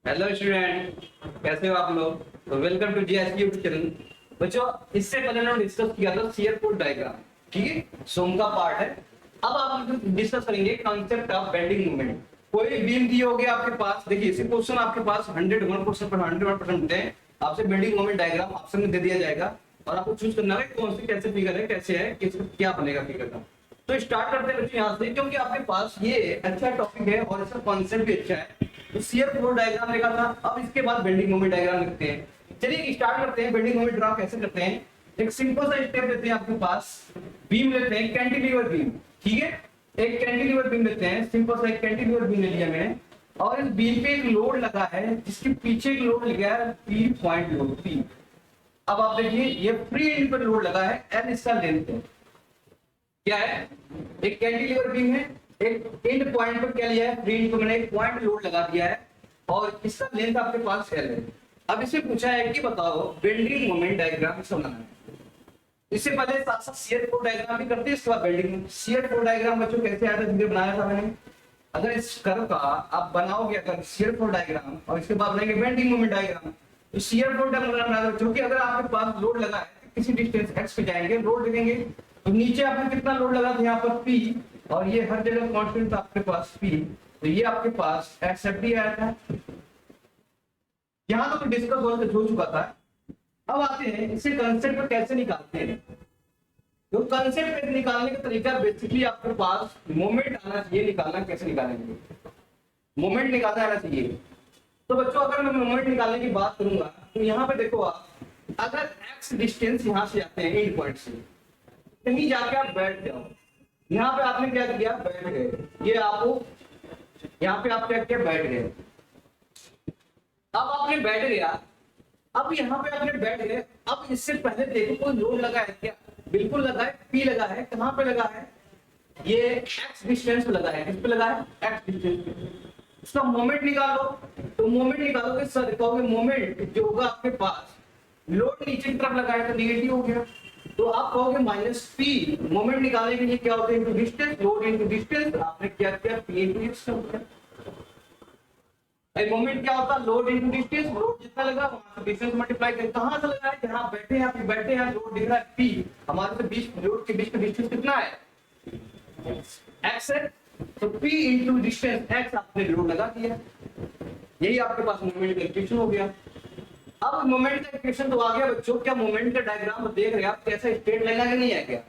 Hello student, कैसे हो आप लोग। तो welcome to GST YouTube channel. बच्चों, इससे पहले हमने डिस्कस किया था शियर फोर्स डायग्राम। ठीक है, सोम का पार्ट है। अब आप डिस्कस करेंगे कॉन्सेप्ट ऑफ बेंडिंग मोमेंट। कोई बीम दी होगी आपके पास, देखिए इसी क्वेश्चन आपके पास 101% पर 101% होते हैं। आपसे बेंडिंग मोमेंट डायग्राम ऑप्शन में दे दिया जाएगा और आपको चूज करना है कौन सी कैसे फिगर है, कैसे है, क्या बनेगा फिगर का। तो स्टार्ट करते हैं बच्चों यहाँ से, क्योंकि आपके पास ये अच्छा टॉपिक है और इसका कॉन्सेप्ट भी अच्छा है। तो शियर फोर्स डायग्राम लिखा था, अब इसके बाद बेंडिंग मोमेंट डायग्राम लिखते हैं। चलिए स्टार्ट करते हैं। बेंडिंग मोमेंट ड्रा कैसे करते हैं, एक सिंपल सा स्टेप लेते हैं। आपके पास बीम लेते हैं, कैंटिलीवर बीम। ठीक है, एक कैंटिलीवर बीम लेते हैं, सिंपल सा एक कैंटिलीवर बीम ले लिया मैंने। और इस बीम पे एक लोड लगा है, जिसके पीछे एक लोड लगा है पी पॉइंट लोड पी। अब आप देखिए ये फ्री एंड पर लोड लगा है, एल इसका लेंथ है। क्या है, एक कैंटिलीवर बीम है, एक एंड पॉइंट पर क्या लिया है, फ्री एंड पर मैंने एक पॉइंट लोड लगा दिया है और इसका लेंथ आपके पास एल है। अब इसे पूछा है कि बताओ बेंडिंग मोमेंट डायग्राम इसका बनाना है। इससे पहले साथ साथ शियर फोर्स डायग्राम भी करते हैं, इसके बाद बेंडिंग। शियर फोर्स डायग्राम बच्चों कैसे आया था, वीडियो बनाया था मैंने। अगर इस कर्व का आप बनाओगे अगर शियर फोर्स डायग्राम और इसके बाद बनाएंगे बेंडिंग मोमेंट डायग्राम, तो शियर फोर्स डायग्राम बना दो। क्योंकि अगर आपके पास लोड लगा है तो किसी डिस्टेंस एक्स पे जाएंगे, लोड देखेंगे तो नीचे आपने कितना लोड लगा था यहाँ पर पी, और ये हर जगह कांस्टेंट था आपके पास पी, तो ये आपके पास एक्स एफ डी आया था। यहाँ तो डिस्कस हो चुका था। अब आते हैं इसे कंसेप्ट पर कैसे निकालते हैं। तो कंसेप्ट निकालने का तरीका बेसिकली आपके पास मोमेंट आना चाहिए। निकालना कैसे निकालेंगे, मोमेंट निकालना आना चाहिए। तो बच्चों अगर मैं मोमेंट निकालने की बात करूंगा तो यहाँ पे देखो आप, अगर एक्स डिस्टेंस यहाँ से आते हैं एंड पॉइंट से, कहीं जाके आप बैठ जाओ। यहाँ पे आपने क्या किया, बैठ गए। ये आपको यहाँ पे आप क्या किया, बैठ गए। अब आपने बैठ गया, अब यहाँ पे आपने बैठ गए। अब इससे पहले देखो कोई लोड लगा है क्या, बिल्कुल लगा है, पी लगा है। कहाँ पे लगा है, ये एक्स डिस्टेंस पे लगा है। किस पे लगा है, एक्स डिस्टेंस पे। इसका मोमेंट निकालो, तो मोमेंट निकालोगे सर, कहोगे मोमेंट जो होगा आपके पास, लोड नीचे की तरफ लगा है तो निगेटिव हो गया, तो आप कहोगे माइनस पी। मोमेंट निकालने के लिए क्या होता है, into distance, load into distance. आपने क्या किया, पी इनटू एक्स हो गया। मोमेंट क्या होता है, लोड इनटू डिस्टेंस। लोड जितना लगा वहां से डिस्टेंस मल्टीप्लाई करें। कहां से लगा है, जहां बैठे हैं आप, बैठे हैं, लोड दिख रहा है पी। हमारे से 20 लोड के बीच का डिस्टेंस कितना है, एक्स है, तो पी इनटू डिस्टेंस एक्स आपने लोड लगा दिया। यही आपके पास मोमेंट का इक्वेशन हो गया। अब मोमेंट का इक्वेशन तो आ गया बच्चों। क्या मोमेंट का डायग्राम देख रहे हैं आप, कैसा स्ट्रेट लाइन है कि नहीं है क्या।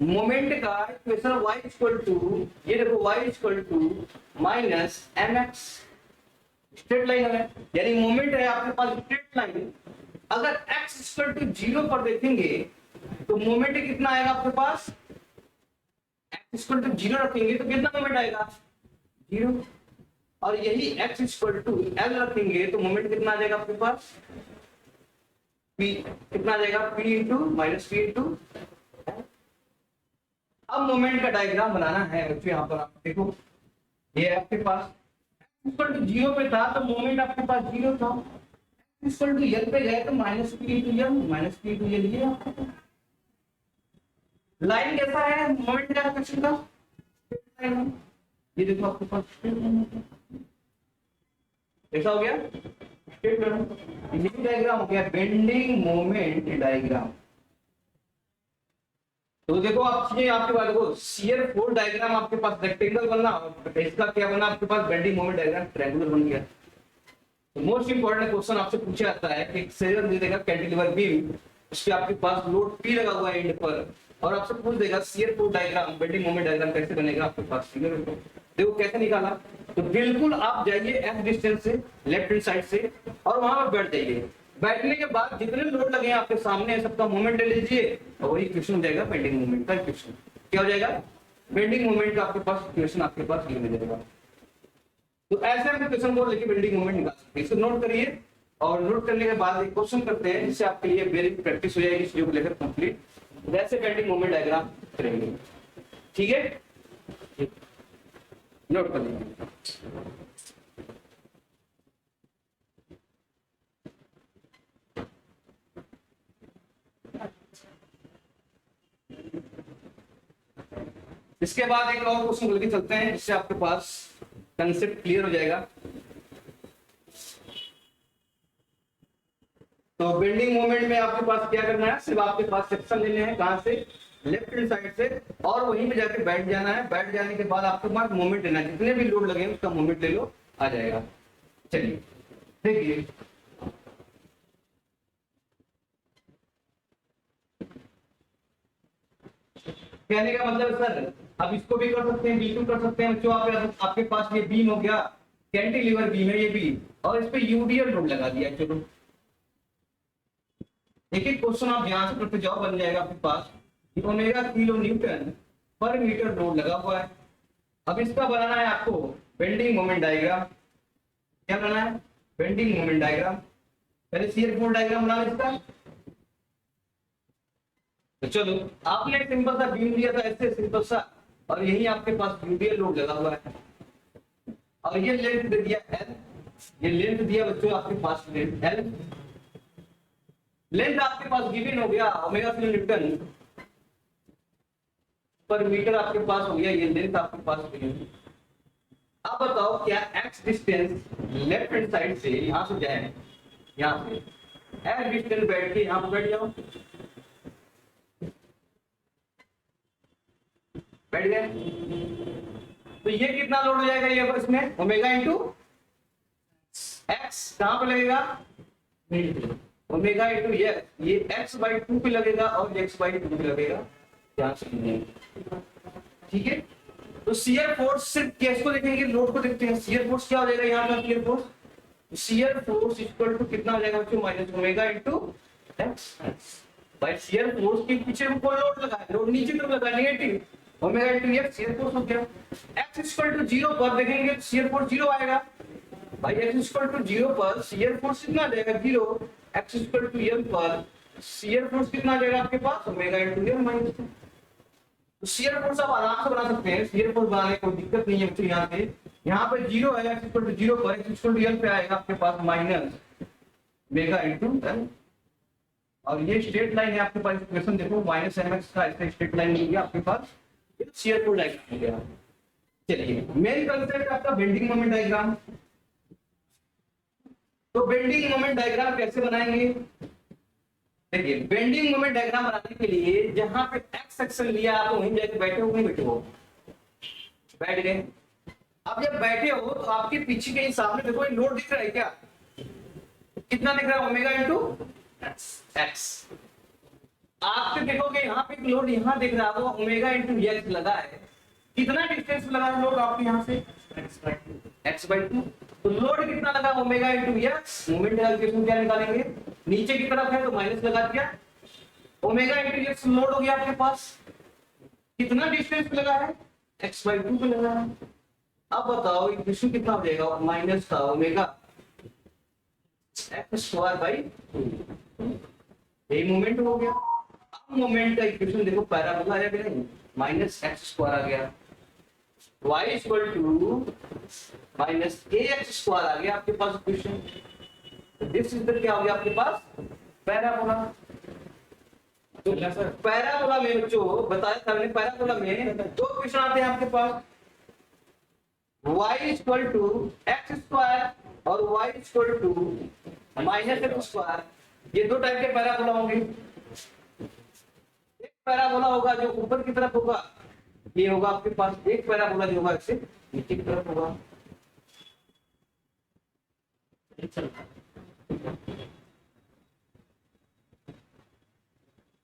मोमेंट का इक्वेशन y इक्वल टू, ये देखो y equal to minus mx, straight line है, यानी मोमेंट है आपके पास स्ट्रेट लाइन। अगर x इक्वल टू 0 पर देखेंगे तो मोमेंट कितना आएगा आपके पास, x इक्वल टू 0 रखेंगे तो कितना मोमेंट आएगा, 0। और यही x इक्वल टू l रखेंगे तो मोमेंट कितना आ जाएगा आपके पास, p कितना आ जाएगा, p into minus P into. अब मोमेंट का डायग्राम बनाना है बच्चों। यहाँ पर आप देखो, ये आपके पास इक्वल टू 0 पे था तो मोमेंट आपके पास 0 था। इक्वल टू एल पे गए तो minus P into L, minus P into L. ये लाइन कैसा है, मोमेंट का क्वेश्चन का, ये देखो आपके पास ऐसा हो गया स्ट्रेट लाइन। ये डायग्राम हो गया बेंडिंग मोमेंट डायग्राम। तो देखो आपके पास देखो शियर फोर्स डायग्राम आपके पास रेक्टेंगल बनना, इसका क्या बना आपके पास, बेंडिंग मोमेंट डायग्राम ट्रायंगुलर बन गया। तो मोस्ट इंपोर्टेंट क्वेश्चन आपसे पूछा जाता है कि सेक्शन दे देगा कैंटिलीवर बीम, उसके आपके पास लोड पी लगा हुआ है एंड पर, और आपसे पूछ देगा shear force diagram bending moment diagram कैसे बनेगा आपके पास फिगर। देखो कैसे निकाला, तो बिल्कुल आप जाइए एक्स डिस्टेंस से लेफ्ट हैंड साइड से और वहां पर बैठ जाइए। बैठने के बाद जितने लोड लगे हैं आपके सामने सबका मोमेंट ले लीजिए और वही इक्वेशन हो जाएगा बेंडिंग मोमेंट का इक्वेशन। क्या हो जाएगा, बेंडिंग मोमेंट का आपके पास इक्वेशन आपके पास ये मिल जाएगा। तो ऐसे हम इक्वेशन को लेके बेंडिंग मोमेंट निकाल सकते हैं। इसको नोट करिए और नोट करने के बाद एक क्वेश्चन करते हैं जिससे आपके लिए वेरी प्रैक्टिस हो जाएगी इस चीजों को लेकर कंप्लीट। वैसे बेंडिंग मोमेंट डायग्राम करेंगे, ठीक है, नोट कर लीजिए। इसके बाद एक और क्वेश्चन लेके चलते हैं जिससे आपके पास कंसेप्ट क्लियर हो जाएगा। तो बेंडिंग मोमेंट में आपके पास क्या करना है, सिर्फ आपके पास सेक्शन लेने हैं, कहां से, लेफ्ट हैंड साइड से, और वहीं पे जाके बैठ जाना है। बैठ जाने के बाद आपके पास मोमेंट लेना है, जितने भी लोड लगे उसका मोमेंट ले लो, आ जाएगा। चलिए देखिए, कहने का मतलब सर अब इसको भी कर सकते हैं, बिल्कुल कर सकते हैं बच्चों। आपके पास ये बीम हो गया, कैंटिलीवर बीम है ये बीम, और इस पे यूडीएल लोड लगा दिया। चलो एक एक क्वेश्चन आप ध्यान से करते जाओ, बन जाएगा आपके पास। ओमेगा किलो न्यूटन पर मीटर लोड लगा हुआ है। अब इसका बनाना है आपको बेंडिंग मोमेंट डायग्राम। क्या बनाना है, बेंडिंग मोमेंट डायग्राम। पहले शियर फोर्स डायग्राम बना लो इसका। तो चलो, आपने एक सिंपल सा बीम दिया था ऐसे सिंपल सा, और यही आपके पास यूडीएल लोड लगा हुआ है, और ये लेंथ दे दिया एल। ये लेंथ दिया बच्चों आपके पास लेंथ एल। लेंथ आपके पास गिवन हो गया ओमेगा किलो न्यूटन पर मीटर, आपके पास हो गया ये लेंथ आपके पास गिवन। अब बताओ क्या x distance left hand side से यहां से जाए, यहां से एक्स डिस्टेंस बैठ के यहां पर बैठ जाओ, बैठ गए, तो ये कितना लोड हो जाएगा, ये इसमें ओमेगा इंटू एक्स कहां पे लगेगा, ओमेगा इंटू ये एक्स बाई 2 पे लगेगा और एक्स बाई 2 पे लगेगा, ध्यान से। ठीक है, तो शियर फोर्स सिर्फ केस को देखेंगे, लोड को देखते हैं। शियर फोर्स क्या हो जाएगा यहाँ का, shear force, shear force equal to कितना हो जाएगा बच्चों, माइनस ओमेगा इंटू एक्स। भाई शियर फोर्स के पीछे को लोड लगा है, लोड नीचे तरफ लगा negative, omega into x shear force हो गया। एक्स इक्वल टू 0 पर देखेंगे शियर फोर्स 0 आएगा। भाई एक्स इक्वल टू 0 पर शियर फोर्स कितना आ जाएगा, 0। एक्स इक्वल टू m पर शियर फोर्स कितना आ जाएगा आपके पास, ओमेगा इंटू m माइनस। तो शियर फोर्स आप आराम से बना सकते हैं, शियर फोर्स बनाने में कोई दिक्कत नहीं है बच्चों। यहाँ पे 0 है, एक्स इक्वल टू 0 पर एक्स इक्वल टू m पे आएगा आपके पास माइनस ओमेगा इंटू m। और ये स्ट्रेट लाइन है आपके पास, इक्वेशन देखो माइनस mx का इसका स्ट्रेट लाइन मिल गया आपके पास, ये शियर फोर्स डायग्राम हो गया। चलिए मेन कंसेप्ट आपका बेंडिंग मोमेंट डायग्राम। तो बेंडिंग मोमेंट डायग्राम कैसे बनाएंगे, देखिए बेंडिंग मोमेंट डायग्राम बनाने के लिए जहां पे एक्स सेक्शन लिया आप वहीं जाके बैठे हो, वहीं बैठे हो, बैठ गए। अब जब बैठे हो तो आपके पीछे के सामने देखो ये लोड दिख रहा है क्या, कितना दिख रहा है, ओमेगा इंटू एक्स। आप देखोगे यहाँ पे लोड यहाँ दिख रहा है, ओमेगा इंटू एक्स लगा है। कितना डिस्टेंस लगा है लोड आपके यहाँ से, एक्स बाई 2। तो लोड कितना लगा, omega into x. Moment calculation क्या निकालेंगे, नीचे की तरफ है तो माइनस लगा दिया, ओमेगा इंटू एक्स लोड हो गया आपके पास। कितना डिस्टेंस पे लगा है, एक्स बाई 2 पे लगा है। अब बताओ इक्वेशन कितना हो जाएगा, माइनस का ओमेगा एक्स स्क्वायर बाई 2, यही मोमेंट हो गया। अब मोमेंट का इक्वेशन देखो पैराबोला आया कि नहीं, माइनस एक्स स्क्वायर आ गया, y equal to minus ax square आ गया आपके पास इक्वेशन। दिस इज द क्या हो गया आपके पास, पैराबोला। तो पैराबोला में बच्चों बताया था मैंने, पैराबोला में दो इक्वेशन आते हैं आपके पास, y equal to x square और y equal to minus x square. ये दो टाइप के पैराबोला होंगे। एक पैराबोला होगा जो ऊपर की तरफ होगा, ये होगा आपके पास, एक पैराबोला जो होगा इससे नीचे की तरफ होगा।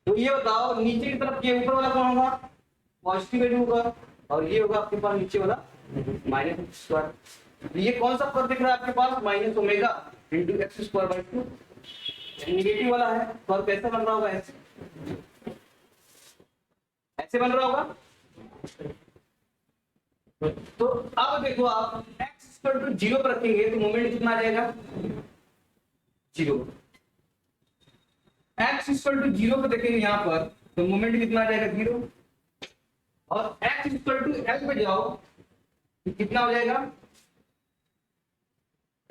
तो ये बताओ नीचे की तरफ ये ऊपर वाला कौन होगा, पॉजिटिव वैल्यू होगा, और ये होगा आपके पास नीचे वाला माइनस एक्स स्क्वायर। ये कौन सा पद दिख रहा है आपके पास, minus omega into x square by 2, negative वाला है। तो अब कैसा बन रहा होगा, ऐसे ऐसे बन रहा होगा। तो अब देखो आप x इक्वल टू 0 पर रखेंगे तो मोमेंट कितना आ जाएगा, 0। x इक्वल टू 0 पर देखेंगे यहाँ पर तो मोमेंट कितना आ जाएगा, 0। और x इक्वल टू l पे जाओ तो कितना हो जाएगा,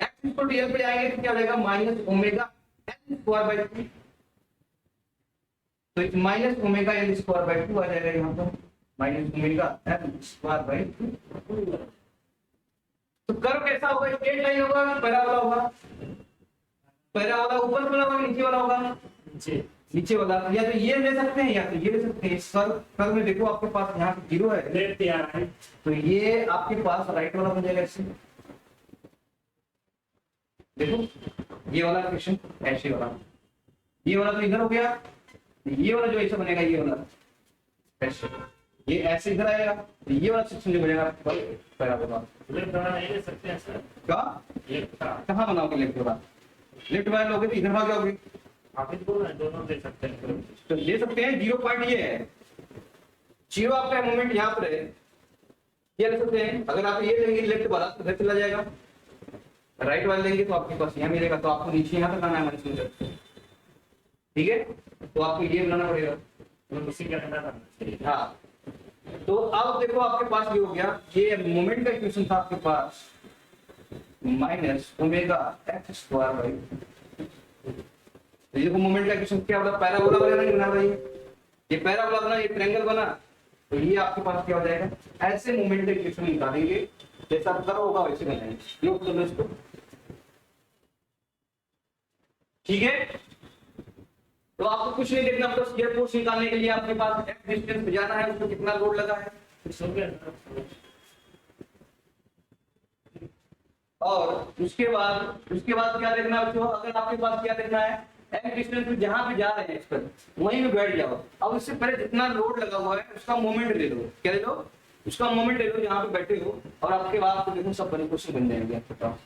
x इक्वल टू l पे जाएंगे तो क्या हो जाएगा, minus omega l square by 2। तो minus omega l square by 2 आ जाएगा यहाँ पर, minus omega l square by 2। तो कर्व कैसा होगा, स्ट्रेट लाइन होगा, पैराबोला होगा, पहला वाला ऊपर वाला होगा, नीचे वाला होगा, नीचे। नीचे वाला। या तो ये ले सकते हैं या तो ये ले सकते हैं। कर्व में देखो आपके पास यहाँ पे 0 है, लेफ्ट या राइट, तो ये आपके पास राइट वाला बन जाएगा इससे। देखो ये वाला क्वेश्चन ऐसे वाला, ये वाला तो इधर हो गया, ये वाला जो ऐसा बनेगा, ये वाला ऐसे, ये ऐसे इधर आएगा, तो ये वाला सेक्शन जो बनेगा पैराबोला। लेफ्ट वाला नहीं ले सकते हैं सर? क्या लेफ्ट का कहाँ बनाओगे लेफ्ट वाला? लेफ्ट वाला लोगे तो इधर भाग जाओगे। आप ही बोल रहे हैं दोनों ले सकते हैं। तो ले सकते हैं। 0 पॉइंट ये है, 0 आपका मोमेंट यहाँ पर है, ये ले सकते हैं। अगर आप ये लेंगे लेफ्ट वाला तो इधर चला जाएगा, राइट वाला लेंगे तो आपके पास यहाँ मिलेगा, तो आपको नीचे यहाँ तक आना है हमारे सुंदर। ठीक है, तो आपको ये बनाना पड़ेगा, तो उसी के अंदर करना चाहिए। हाँ। तो अब देखो आपके पास ये हो गया, ये मोमेंट का इक्वेशन था आपके पास minus omega x square by, देखो मोमेंट का इक्वेशन क्या होता है, पैराबोला वगैरह नहीं बना रही है, ये पैराबोला बना, ये ट्रायंगल बना, तो ये आपके पास क्या हो जाएगा, ऐसे मोमेंट का इक्वेशन निकालेंगे जैसा आप करो होगा वैसे बनाएंगे। नोट कर लो इसको, ठीक है। तो आपको कुछ नहीं देखना, बस गियर फोर्स निकालने के लिए आपके पास एक्स डिस्टेंस पे जाना है, उसको कितना लोड लगा है, और उसके बाद क्या देखना है बच्चों, अगर आपके पास क्या देखना है, एक्स डिस्टेंस पे जहां पे जा रहे हैं इस पर वहीं पे बैठ जाओ। अब इससे पहले जितना लोड लगा हुआ है उसका मोमेंट ले लो, क्या ले लो, उसका मोमेंट ले लो जहां पे बैठे हो, और आपके बाद तो देखो सब बने क्वेश्चन बन जाएंगे आपके पास।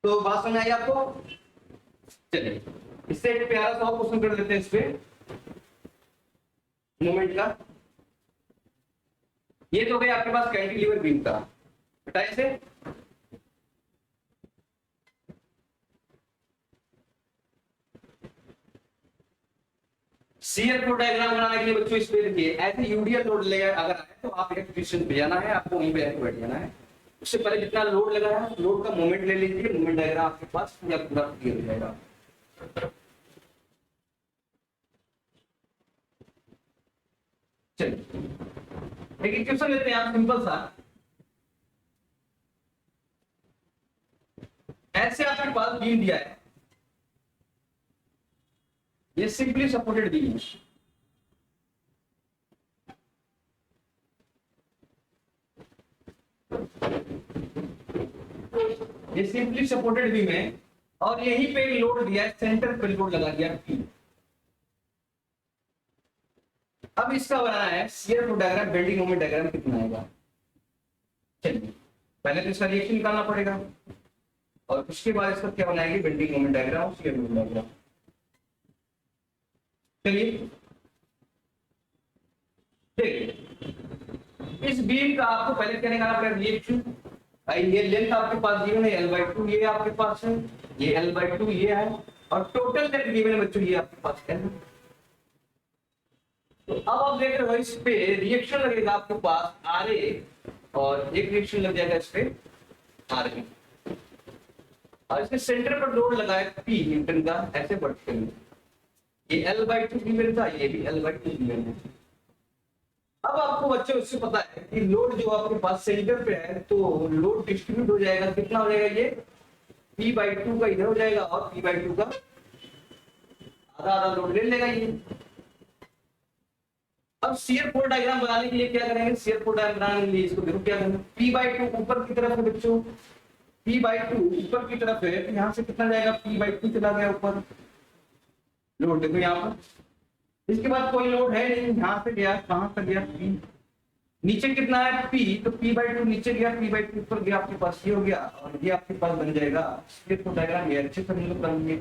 तो बात समझ आई आपको? चलिए इससे एक प्यारा सा क्वेश्चन कर देते हैं इस पे मोमेंट का। ये तो गया आपके पास कैंटिलीवर बीम का, बताइए से शियर फ्लो डायग्राम बनाने के लिए बच्चों इस पे देखिए, ऐसे यूडीएल लोड ले अगर आए तो आप एक पोजीशन पे जाना है, आपको वहीं पे बैठ जाना है। उससे पहले जितना लोड लगा है लोड का मोमेंट ले लीजिए, मोमेंट डायग्राम आपके पास या पूरा क्लियर हो जाएगा। चलिए एक इक्वेशन लेते हैं आप सिंपल सा, ऐसे आपके पास बीम दिया है, ये सिंपली सपोर्टेड बीम है, ये सिंपली सपोर्टेड बीम है, और यहीं पे लोड दिया है, सेंटर पे लोड लगा दिया P। अब इसका बनाना है shear flow diagram, bending moment diagram कितना आएगा। चलिए पहले तो इसका रिएक्शन निकालना पड़ेगा, और उसके बाद इसका क्या बनाएंगे, bending moment diagram, shear moment diagram. चलिए देखिए इस बीम का आपको पहले क्या निकालना पड़ेगा, रिएक्शन। ये लेंथ आपके पास गिवन है L/2, ये आपके पास है, ये L/2 ये है, और टोटल लेंथ गिवन है बच्चों ये आपके पास है। तो अब आप देख रहे हो इस पे रिएक्शन लगेगा आपके पास RA, और एक रिएक्शन लग जाएगा इस पे RB, और इसके सेंटर पर लोड लगा है P न्यूटन का, ऐसे बढ़ते हैं। ये L/2 गिवन था, ये भी L/2 गिवन है। अब आपको बच्चों इससे पता है कि लोड जो आपके पास सेंटर पे है, तो लोड डिस्ट्रीब्यूट हो जाएगा, कितना हो जाएगा, ये P/2 का इधर हो जाएगा, और P/2 का आधा आधा लोड ले लेगा ये। अब शियर फ्लो डायग्राम बनाने के लिए क्या करेंगे, शियर फ्लो डायग्राम बनाने के लिए इसको देखो क्या करेंगे, P/2 ऊपर की तरफ है बच्चों, P/2 ऊपर की तरफ है, तो यहाँ से कितना जाएगा, P/2 चला गया ऊपर, लोड देखो यहाँ पर। इसके बाद कोई लोड है नहीं, यहाँ से गया, कहां तक गया, P, नीचे कितना है P, तो P/2 नीचे गया, P/2 ऊपर गया, आपके पास ये हो गया, और ये आपके पास बन जाएगा शियर फ्लो डायग्राम। ये अच्छे से हम लोग करेंगे,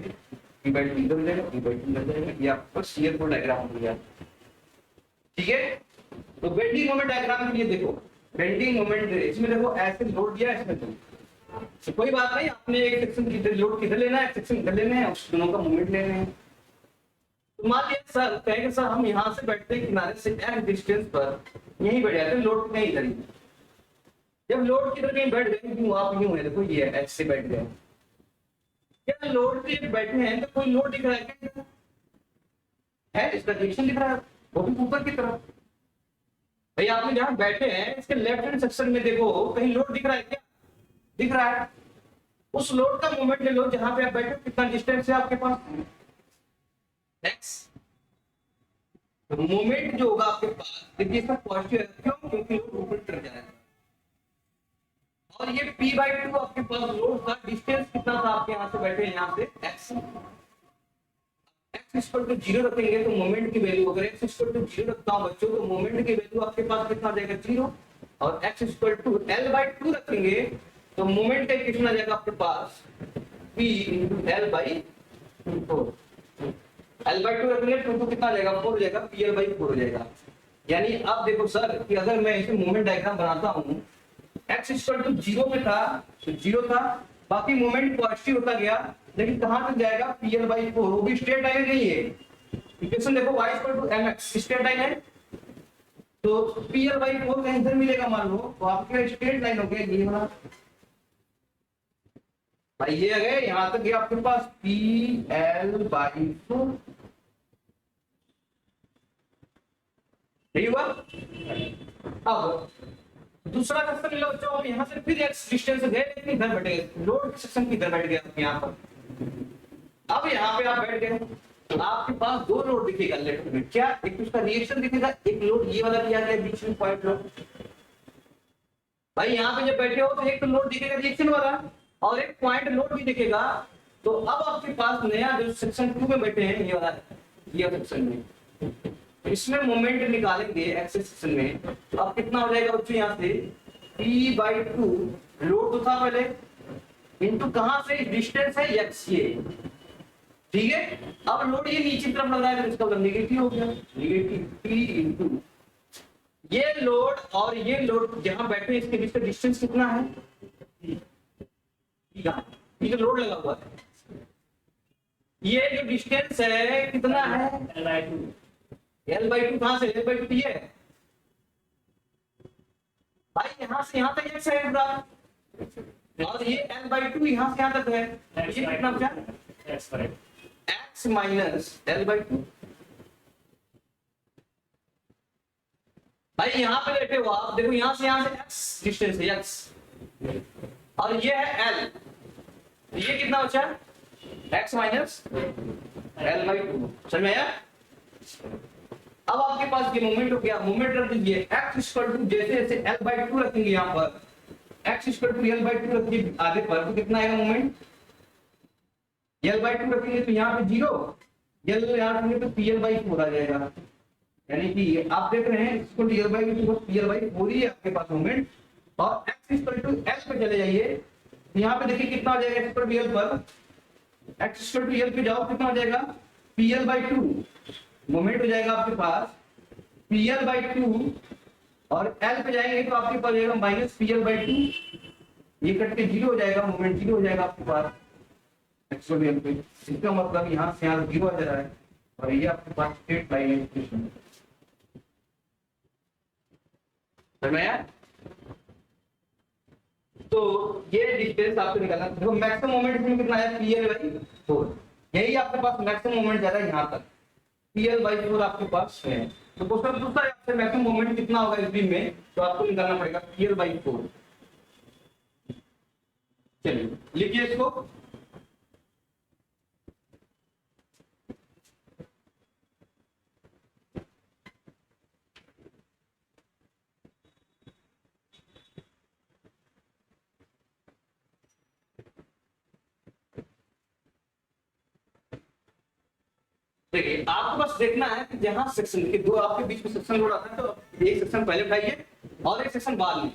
P/2 इधर हो जाएगा, P/2 इधर जाएगा, ये आपके पास शियर फ्लो डायग्राम हो गया। ठीक है, तो बेंडिंग मोमेंट डायग्राम के लिए देखो, बेंडिंग मोमेंट इसमें देखो ऐसे लोड दिया है इसमें, तो कोई बात नहीं, आपने एक सेक्शन किधर लोड किधर लेना है, सेक्शन किधर लेने हैं, उस दोनों का मोमेंट लेने हैं। तो मान लिया सर कहेंगे सर हम यहाँ से बैठते हैं किनारे से एक डिस्टेंस पर, यहीं बैठ जाते हैं, लोड कहीं इधर ही। जब लोड किधर कहीं बैठ गए, यूं आप यूं है, देखो ये ऐसे बैठ गए, क्या लोड पे बैठे हैं तो कोई लोड दिख रहा है क्या, है इसका रिएक्शन दिख रहा है, वो भी ऊपर की तरफ। भाई आपने जहां बैठे हैं इसके लेफ्ट हैंड सेक्शन में देखो कहीं लोड दिख रहा है क्या? दिख रहा है। उस लोड का मोमेंट ले लो जहां पे आप बैठे हो, कितना डिस्टेंस है आपके पास? x। तो मोमेंट जो होगा आपके पास, देखिए इसका पॉजिटिव है, क्यों? क्योंकि लोड ऊपर की तरफ जा रहा है। और ये p/2 आपके पास लोड का डिस्टेंस कितना था? आपके यहां से बैठे हैं यहां से x। x इक्वल टू 0 रखेंगे तो मोमेंट की वैल्यू, अगर x इक्वल टू 0 रखता हूं बच्चों तो मोमेंट की वैल्यू आपके पास कितना आ जाएगा? 0। और x इक्वल टू l/2 रखेंगे तो मोमेंट का इक्वेशन आ जाएगा आपके पास p × l/2। l/2 रखेंगे तो कितना आ जाएगा? 4 हो जाएगा, pl/4 हो जाएगा। यानी अब देखो सर कि अगर मैं इसे मोमेंट डायग्राम बनाता हूं, x इक्वल टू 0 में था तो 0 था, बाकी मोमेंट पॉजिटिव होता गया, लेकिन कहां तक जाएगा? pl/4। वो भी स्ट्रेट लाइन नहीं है। इक्वेशन देखो y equal to mx straight line है, तो pl/4 कहीं इधर मिलेगा मान लो, तो आपके स्ट्रेट लाइन हो गया ये वाला। भाई ये आ गए यहां तक गया आपके पास pl/4। यही हुआ। अब दूसरा क्वेश्चन लो बच्चों, हम यहां से फिर x डिस्टेंस गए लेकिन इधर बैठ गए, लोड के सेक्शन की इधर बैठ गए यहां पर। अब यहां पे आप बैठ गए तो आपके पास दो लोड दिखेगा लेफ्ट में। क्या? एक उसका रिएक्शन दिखेगा, एक लोड ये वाला दिया गया बीच में पॉइंट लोड। भाई यहां पे जब बैठे हो तो एक तो लोड दिखेगा रिएक्शन वाला और एक पॉइंट लोड भी दिखेगा। तो अब आपके पास नया जो सेक्शन 2 में बैठे हैं ये वाला, ये सेक्शन में, इसमें मोमेंट निकालेंगे एक्सेस सेक्शन में, तो अब कितना हो जाएगा बच्चों? यहाँ से p/2 लोड तो था पहले, इनटू कहां से? डिस्टेंस है x ये, ठीक है। अब लोड ये नीचे तरफ लग रहा है तो इसका मतलब नेगेटिव हो गया, नेगेटिव p × ये लोड और ये लोड जहां बैठे इसके बीच का डिस्टेंस कितना है? ये लोड लगा हुआ है, ये जो डिस्टेंस है कितना है? l/2 कहां से? l/2 ये है भाई, यहां से यहां तक x है पूरा, और ये l/2 यहां से यहां तक है, ये कितना बचा? x minus l/2। भाई यहां पे बैठे हो आप, देखो यहां से x डिस्टेंस है x, और ये है l, ये कितना बचा? x minus l/2। समझ में आया? अब आपके पास ये मोमेंट हो गया, मोमेंट रख दीजिए x इक्वल टू जैसे जैसे l/2 रखेंगे यहाँ पर, x इक्वल टू l/2 रखिए आगे पर, तो कितना आएगा मोमेंट? l/2 रखेंगे तो यहाँ पे 0, l यहाँ रखेंगे तो pl/4 आ जाएगा। यानी कि आप देख रहे हैं इसको l/2 pl/4 ही है आपके पास मोमेंट। और x इक्वल टू l पे चले जाइए, यहाँ पे देखिए कितना हो जाएगा x पर l पर, x इक्वल टू l पे जाओ कितना हो जाएगा? pl/2 मोमेंट हो जाएगा आपके पास pl/2, और l पे जाएंगे तो आपके पास जाएगा माइनस pl/2, ये कट के 0 हो जाएगा, मोमेंट 0 हो जाएगा आपके पास x और l पे। इसका मतलब यहाँ से यहाँ 0 आ जा रहा है, और ये आपके पास स्ट्रेट लाइन इक्वेशन है। तो ये डिस्टेंस आपको निकालना, देखो मैक्सिमम मोमेंट में कितना है? pl/4। यही आपके पास मैक्सिमम मोमेंट जा रहा है यहाँ तक, pl/4 आपके पास है। तो क्वेश्चन पूछता है आपसे मैक्सिमम मोमेंट कितना होगा इस बीम में, तो आपको निकालना पड़ेगा pl/4। चलिए लिखिए इसको। देखिए आपको बस देखना है कि जहां सेक्शन के दो आपके बीच में सेक्शन लोड आता है, तो एक सेक्शन पहले उठाइए और एक सेक्शन बाद में।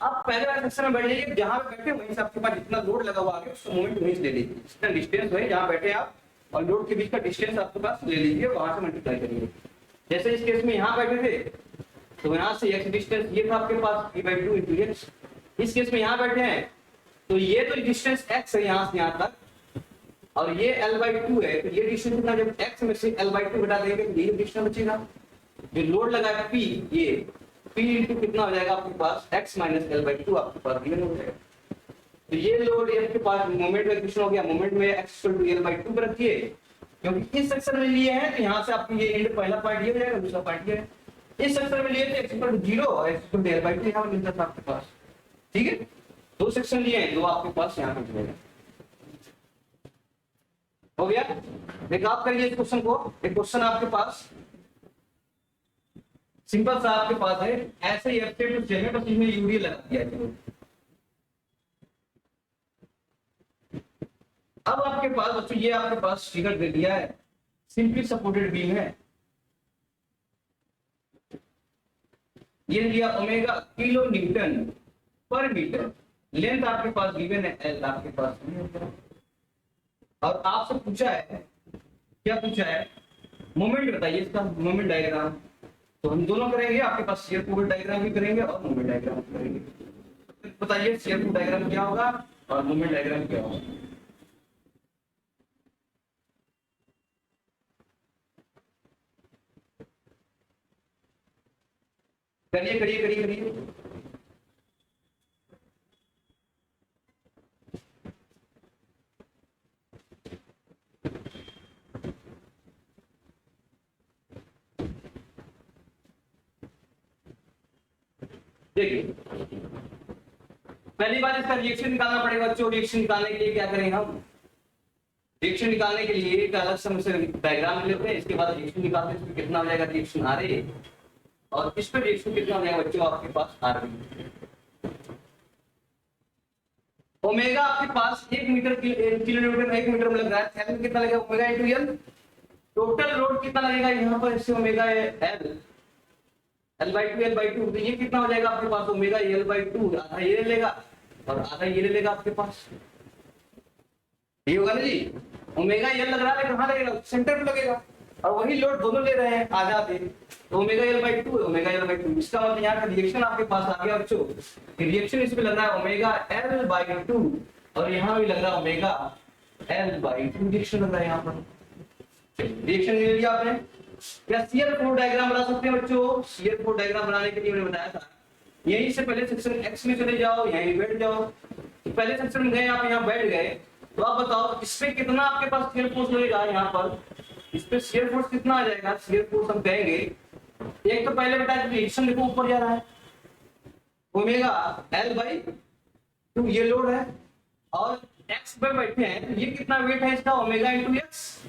आप पहले वाले सेक्शन में बैठ जाइए, जहां पे बैठे वहीं से आपके पास जितना लोड लगा हुआ है उसका मोमेंट वहीं से ले लीजिए, जितना डिस्टेंस है जहां बैठे आप और लोड के बीच का डिस्टेंस आपके पास ले लीजिए, वहां से मल्टीप्लाई करिए। जैसे इस केस में यहाँ बैठे थे तो यहाँ से x डिस्टेंस ये था आपके पास p/2 × x। इस केस में यहाँ बैठे हैं तो ये तो डिस्टेंस x है यहाँ से यहाँ तक, और ये l/2 है, तो ये डिस्टेंस कितना? जब x में से l/2 घटा देंगे तो ये डिस्टेंस बचेगा। जो लोड लगा है p, ये p × कितना हो जाएगा आपके पास? x माइनस l/2 आपके पास गिवन हो जाएगा। तो ये लोड आपके पास मोमेंट का इक्वेशन हो गया, मोमेंट में x = l/2 पे रखिए, क्योंकि इस सेक्शन में लिए हैं तो यहाँ से आपको ये एंड पहला पार्ट ये हो जाएगा, दूसरा पार्ट ये है। इस सेक्शन में लिए थे x इक्वल टू 0 और x इक्वल टू l/2 यहाँ पर मिलता था आपके पास। ठीक है, दो सेक्शन लिए हैं, दो आपके पास यहाँ पे मिलेगा। हो गया। एक आप करिए इस क्वेश्चन को, एक क्वेश्चन आपके पास सिंपल सा आपके पास है, ऐसे ही एफ टू सेम है, बस इसमें यूरिया लगा दिया है। अब आपके पास बच्चों ये आपके पास फिगर दे दिया है, सिंपली सपोर्टेड बीम है, ये लिया ओमेगा किलो न्यूटन पर मीटर, लेंथ आपके पास गिवन है एल आपके पास, और आपसे पूछा है, क्या पूछा है, मोमेंट बताइए इसका, मोमेंट डायग्राम। तो हम दोनों करेंगे, आपके पास शियर फोर्स डायग्राम भी करेंगे और मोमेंट डायग्राम भी करेंगे। बताइए शियर फोर्स डायग्राम क्या होगा और मोमेंट डायग्राम क्या होगा। करिए करिए करिए करिए। देखिए पहली बात इसका रिएक्शन निकालना पड़ेगा बच्चों। रिएक्शन निकालने के लिए क्या करेंगे हम, रिएक्शन निकालने के लिए एक अलग से डायग्राम लेते हैं, इसके बाद रिएक्शन निकालते हैं, इसमें कितना हो जाएगा रिएक्शन आ रही है, और इस पर रिएक्शन कितना हो जाएगा बच्चों आपके पास आ रही है। ओमेगा आपके पास 1 मीटर किलो न्यूटन 1 मीटर में लग रहा है, एल कितना लगेगा omega into L, total load कितना लगेगा यहाँ पर, इससे ओमेगा एल L/2 तो ये कितना हो जाएगा आपके पास ओमेगा L/2, आधा ये ले लेगा और आधा ये ले लेगा आपके पास, ये होगा ना जी। ओमेगा L लग रहा है कहाँ लगेगा, सेंटर पे लगेगा, और वही लोड दोनों ले रहे हैं आधा आधे, तो ओमेगा L/2 ओमेगा L/2। इसका मतलब यहाँ का रिएक्शन आपके पास आ गया बच्चों, रिएक्शन इसमें लग रहा है ओमेगा L/2 और यहाँ भी लग रहा है ओमेगा L/2 रिएक्शन लग रहा है यहाँ पर। रिएक्शन ले लिया आपने, क्या शियर फोर्स डायग्राम बना सकते हैं बच्चों। शियर फोर्स डायग्राम बनाने के लिए मैंने बताया था, यहीं से पहले सेक्शन एक्स में चले जाओ, यहीं बैठ जाओ। तो पहले सेक्शन में गए आप, यहाँ बैठ गए, तो आप बताओ इस पे कितना आपके पास शियर फोर्स लगेगा, यहाँ पर इस पे शियर फोर्स कितना आ जाएगा। शियर फोर्स हम कहेंगे, एक तो पहले बताया रिएक्शन देखो ऊपर जा रहा है, ओमेगा L/2 ये लोड है, और एक्स पे बैठे हैं, तो ये कितना वेट है इसका ओमेगा इनटू एक्स।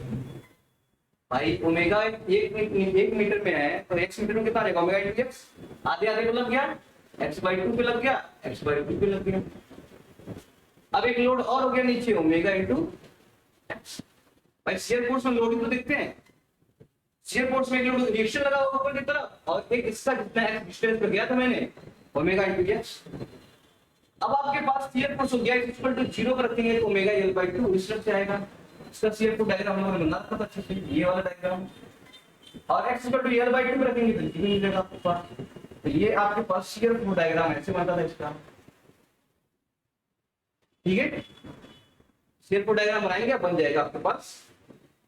भाई ओमेगा 1 मीटर में है तो x मीटर में कितना रहेगा ओमेगा इनटू x, आधे आधे पे लग गया, x/2 पे लग गया, x/2 पे लग गया। अब एक लोड और हो गया नीचे ओमेगा इनटू x। भाई शियर फोर्स में लोडिंग तो देखते हैं, शियर फोर्स में एक लोड रिएक्शन लगा हुआ ऊपर की तरफ, और एक इसका जितना x डिस्टेंस पे गया था मैंने ओमेगा इनटू x। अब आपके पास शियर फोर्स हो गया इक्वल टू 0 पर रखेंगे तो ओमेगा L/2 इस तरफ से आएगा। इसका शियर फोर्स डायग्राम हमने बना रखा था अच्छे से, ये वाला डायग्राम, और x इक्वल टू L/2 पे रखेंगे तो ये मिलेगा आपके पास। तो ये आपके पास शियर फोर्स डायग्राम ऐसे बनता था इसका, ठीक है। शियर फोर्स डायग्राम बनाएंगे बन जाएगा आपके पास।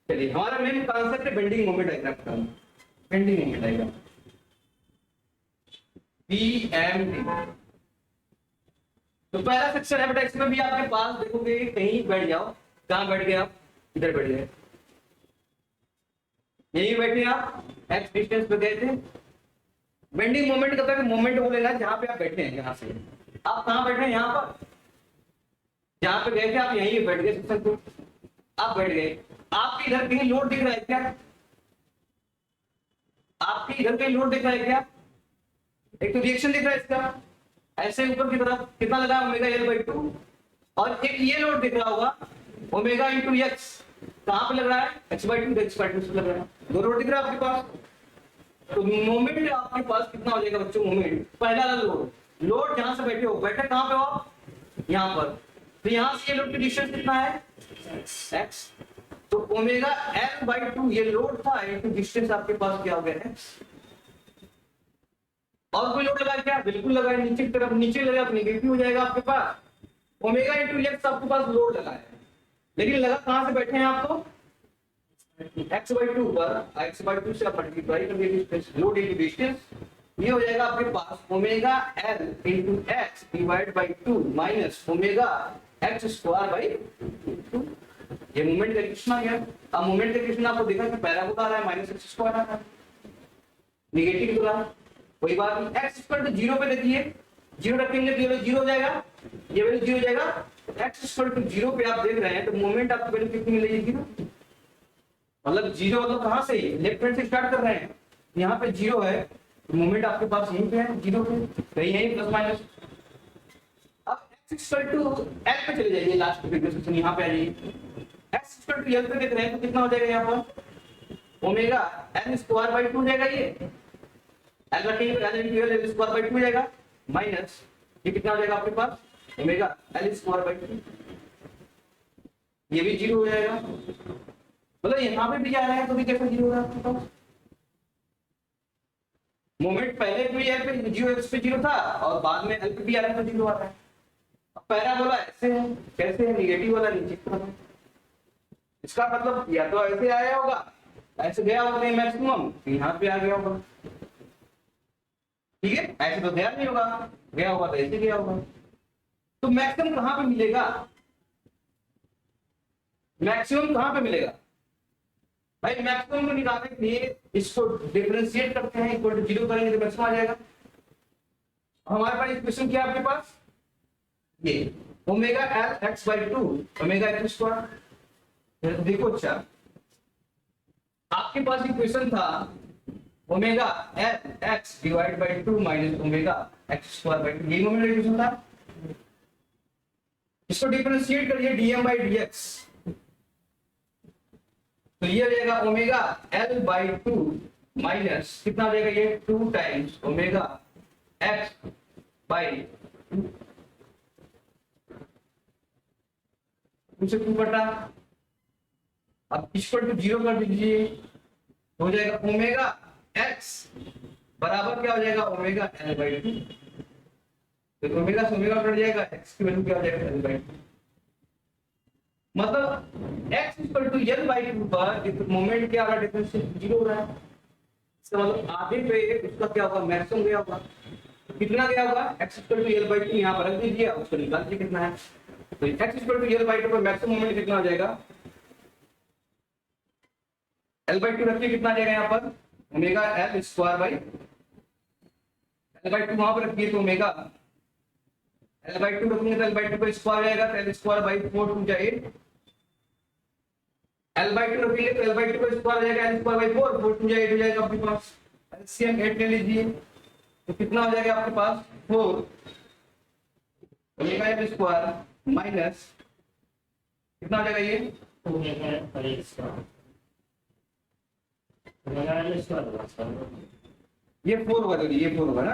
चलिए हमारा मेन कॉन्सेप्ट है बेंडिंग मोमेंट डायग्राम का, बेंडिंग मोमेंट डायग्राम BMD। तो पहला सेक्शन है बेटा, इसमें भी आपके पास देखोगे कहीं बैठ जाओ, कहां बैठ गए आप, इधर बैठ गए, यही बैठे आप, x डिस्टेंस पे गए थे। बेंडिंग मोमेंट कब तक मोमेंट बोलेगा जहां पे आप बैठे हैं, यहां से आप कहां बैठे हैं, यहां पर जहां पे गए थे आप यहीं बैठ गए, सेक्शन को आप बैठ गए। आपके इधर कहीं लोड दिख रहा है क्या, आपके इधर कहीं लोड दिख रहा है क्या, एक तो रिएक्शन दिख रहा है इसका ऐसे ऊपर की तरफ कितना लगा ओमेगा L/2, और एक ये लोड दिख रहा होगा ओमेगा इनटू x, कहां पे लग रहा है x/2 से लग रहा है, दो लोड दिख रहा है आपके पास। तो मोमेंट आपके पास कितना हो जाएगा बच्चों, मोमेंट पहला लोड जहां से बैठे हो, बैठे कहां पे हो आप, यहां पर, तो यहां से ये लोड की डिस्टेंस कितना है x, तो ओमेगा L/2 ये लोड था इनटू डिस्टेंस आपके पास क्या हो गया x। और कोई लोड लगा क्या, बिल्कुल लगा है, नीचे की तरफ, नीचे लगा तो नेगेटिव हो जाएगा आपके पास, ओमेगा इनटू x आपके पास लोड लगा है, लेकिन लगा कहां से बैठे हैं आप, तो x/2 पर, x/2 से मल्टीप्लाई कर दिया डिस्टेंस, लोड इनटू डिस्टेंस, ये हो जाएगा आपके पास omega L into x divide by 2 minus omega x square by 2। ये मोमेंट का इक्वेशन आ गया। अब मोमेंट का इक्वेशन आपको देखा कि पैराबोला आ रहा है माइनस एक्स स्क्वायर आ रहा है, निगेटिव बोला, कोई बात नहीं। एक्स स्क्वायर तो जीरो पे रखिए, जीरो रखेंगे तो ये वैल्यू जीरो हो जाएगा, ये वैल्यू जीरो हो जाएगा। एक्स स्क्वायर टू जीरो पे आप देख रहे हैं तो मोमेंट आपको वैल्यू कितनी मिलेगी, जीरो। मतलब जीरो मतलब कहां से, लेफ्ट हैंड से स्टार्ट कर रहे हैं, यहाँ पे जीरो है तो मोमेंट आपके पास यहीं पे है, जीरो पे, कहीं यहीं प्लस माइनस। अब एक्स स्क्वायर टू एल पे चले जाइए, लास्ट इक्वेशन यहाँ पे आ जाइए, एक्स स्क्वायर टू एल पे देख रहे हैं तो कितना हो जाएगा यहाँ पर, ओमेगा एल स्क्वायर बाई 2 हो जाएगा, ये एल रखेंगे तो एल स्क्वायर बाई 2 हो जाएगा, माइनस ये कितना हो जाएगा आपके पास, ओमेगा एल स्क्वायर बाई 2, ये भी जीरो हो जाएगा। मतलब यहाँ पे भी जा रहा है तो भी कैसे जीरो हो रहा है आपके पास, मोमेंट पहले भी एल पे जीरो, एक्स पे जीरो था और बाद में एल पे भी आ रहा है तो जीरो आ रहा है। अब पैराबोला ऐसे है, कैसे है, निगेटिव वाला नीचे की तरफ है, इसका मतलब या तो ऐसे आया होगा, ऐसे गया होगा मैक्सिमम, यहाँ पे आ गया होगा, ठीक है, ऐसे तो ध्यान नहीं होगा, गया होगा तो ऐसे गया होगा। तो मैक्सिमम कहां पे मिलेगा, मैक्सिमम कहां पे मिलेगा भाई, मैक्सिमम को निकालने के लिए इसको डिफरेंशिएट करते हैं, इक्वल टू जीरो करेंगे तो मैक्सिमम आ जाएगा। हमारे पास इक्वेशन क्या है आपके पास, ये omega L x by 2 omega x square. देखो अच्छा, आपके पास इक्वेशन था omega L x divide by 2 minus omega x square by 2, यही मोमेंट इक्वेशन था। इसको डिफरेंशिएट करिए डीएम बाई डीएक्स, तो ये हो जाएगा ओमेगा एल बाई 2 माइनस कितना हो जाएगा, ये 2 टाइम्स ओमेगा एक्स बाई 2 से 2 बटा, अब इक्वल टू जीरो कर दीजिए, हो जाएगा ओमेगा एक्स बराबर क्या हो जाएगा, ओमेगा एल बाई 2, तो ओमेगा से ओमेगा कट जाएगा, एक्स की वैल्यू क्या हो जाएगा, एल बाई 2। मतलब x equal to L by 2 पर मोमेंट क्या हो रहा है, डिफरेंशियल जीरो हो रहा है, इसका मतलब आधे पे उसका क्या होगा, मैक्सिमम गया होगा, कितना गया होगा, x equal to L by 2 यहाँ पर रख दीजिए, उसको निकाल दीजिए कितना है, तो x equal to L by 2 पर मैक्सिमम मोमेंट कितना हो जाएगा, एल बाई 2 रखिए, कितना आ जाएगा यहाँ पर, omega L square by, L by 2 वहां पर रखिए तो ओमेगा एल बाई 2 रखेंगे तो एल बाई 2 का स्क्वायर आएगा, तो एल स्क्वायर बाई 4 टू जाए, एल बाई 2 रखेंगे तो एल बाई 2 का स्क्वायर आ जाएगा, एल स्क्वायर बाई 4, 4 टू जाए 8 हो जाएगा आपके पास, एलसीएम 8 ले लीजिए तो कितना हो जाएगा आपके पास, 4 ओमेगा एल स्क्वायर माइनस कितना हो जाएगा, ये omega L square, omega L square, ये 4 होगा, तो ये 4 होगा ना,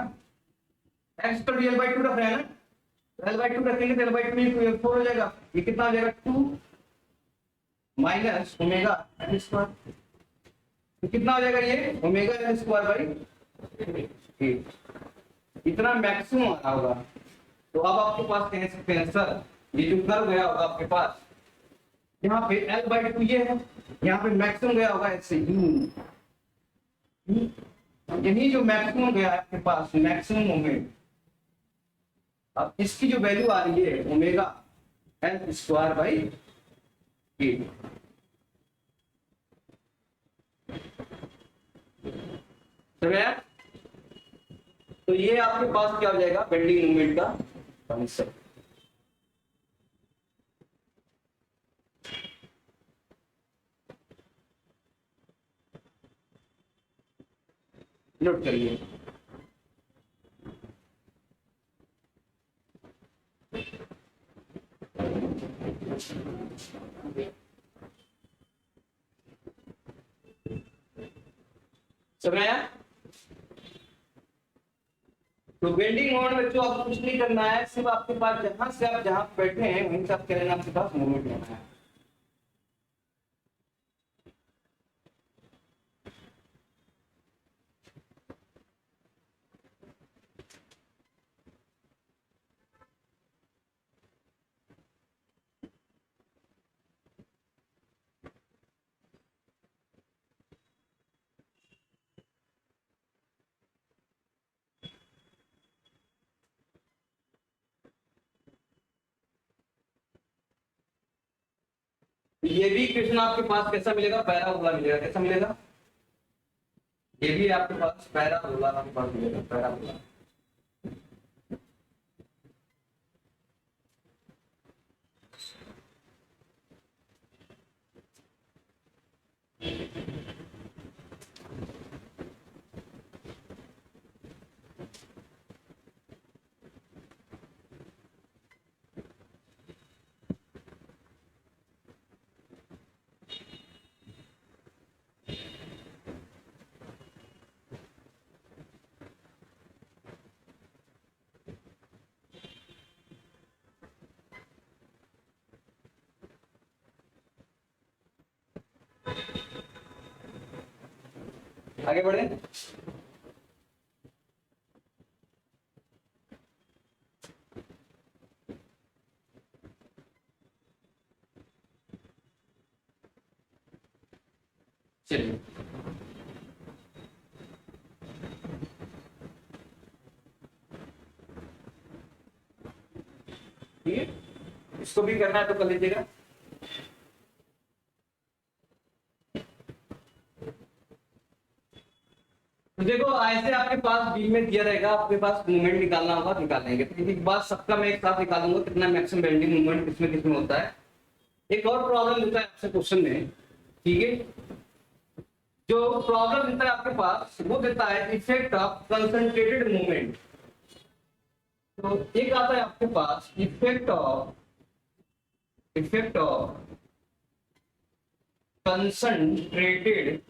एक्स पर एल बाई 2 रख रहे हैं ना, एल बाई 2 रखेंगे तो एल बाई 2 4 हो जाएगा, ये कितना हो जाएगा, 2 माइनस ओमेगा एल स्क्वायर, तो कितना हो जाएगा, ये ओमेगा एल स्क्वायर बाई 8, इतना मैक्सिमम आ रहा होगा। तो अब आपके पास कह सकते हैं सर ये जो कर्व गया होगा आपके पास, यहाँ पे एल बाई 2 ये है, यहाँ पे मैक्सिमम गया होगा ऐसे यही जो मैक्सिमम गया है आपके पास, मैक्सिमम मोमेंट, अब इसकी जो वैल्यू आ रही है ओमेगा एल स्क्वायर बाई 8, तो ये आपके पास क्या हो जाएगा, बेंडिंग मोमेंट का कॉन्सेप्ट। नोट करिए, समझ आया। तो बेंडिंग मोमेंट में जो आपको कुछ नहीं करना है, सिर्फ आपके पास जहां से आप जहां बैठे हैं वहीं से आप कह रहे हैं आपके पास मोमेंट लेना है। ये भी इक्वेशन आपके पास कैसा मिलेगा, पैराबोला मिलेगा। कैसा मिलेगा, ये भी आपके पास पैराबोला आपके पास मिलेगा, पैराबोला। आगे बढ़े। चलिए ठीक है, इसको भी करना है तो कर लीजिएगा। तो देखो ऐसे आपके पास बी में दिया रहेगा, आपके पास मूवमेंट निकालना होगा, निकाल लेंगे। तो एक बात सबका मैं एक साथ निकालूंगा कितना मैक्सिमम बेंडिंग मूवमेंट किसमें किसमें होता है। एक और प्रॉब्लम देता है आपसे क्वेश्चन में, ठीक है, जो प्रॉब्लम देता है आपके पास वो देता है इफेक्ट ऑफ कंसंट्रेटेड मूवमेंट। तो एक आता है आपके पास इफेक्ट ऑफ कंसंट्रेटेड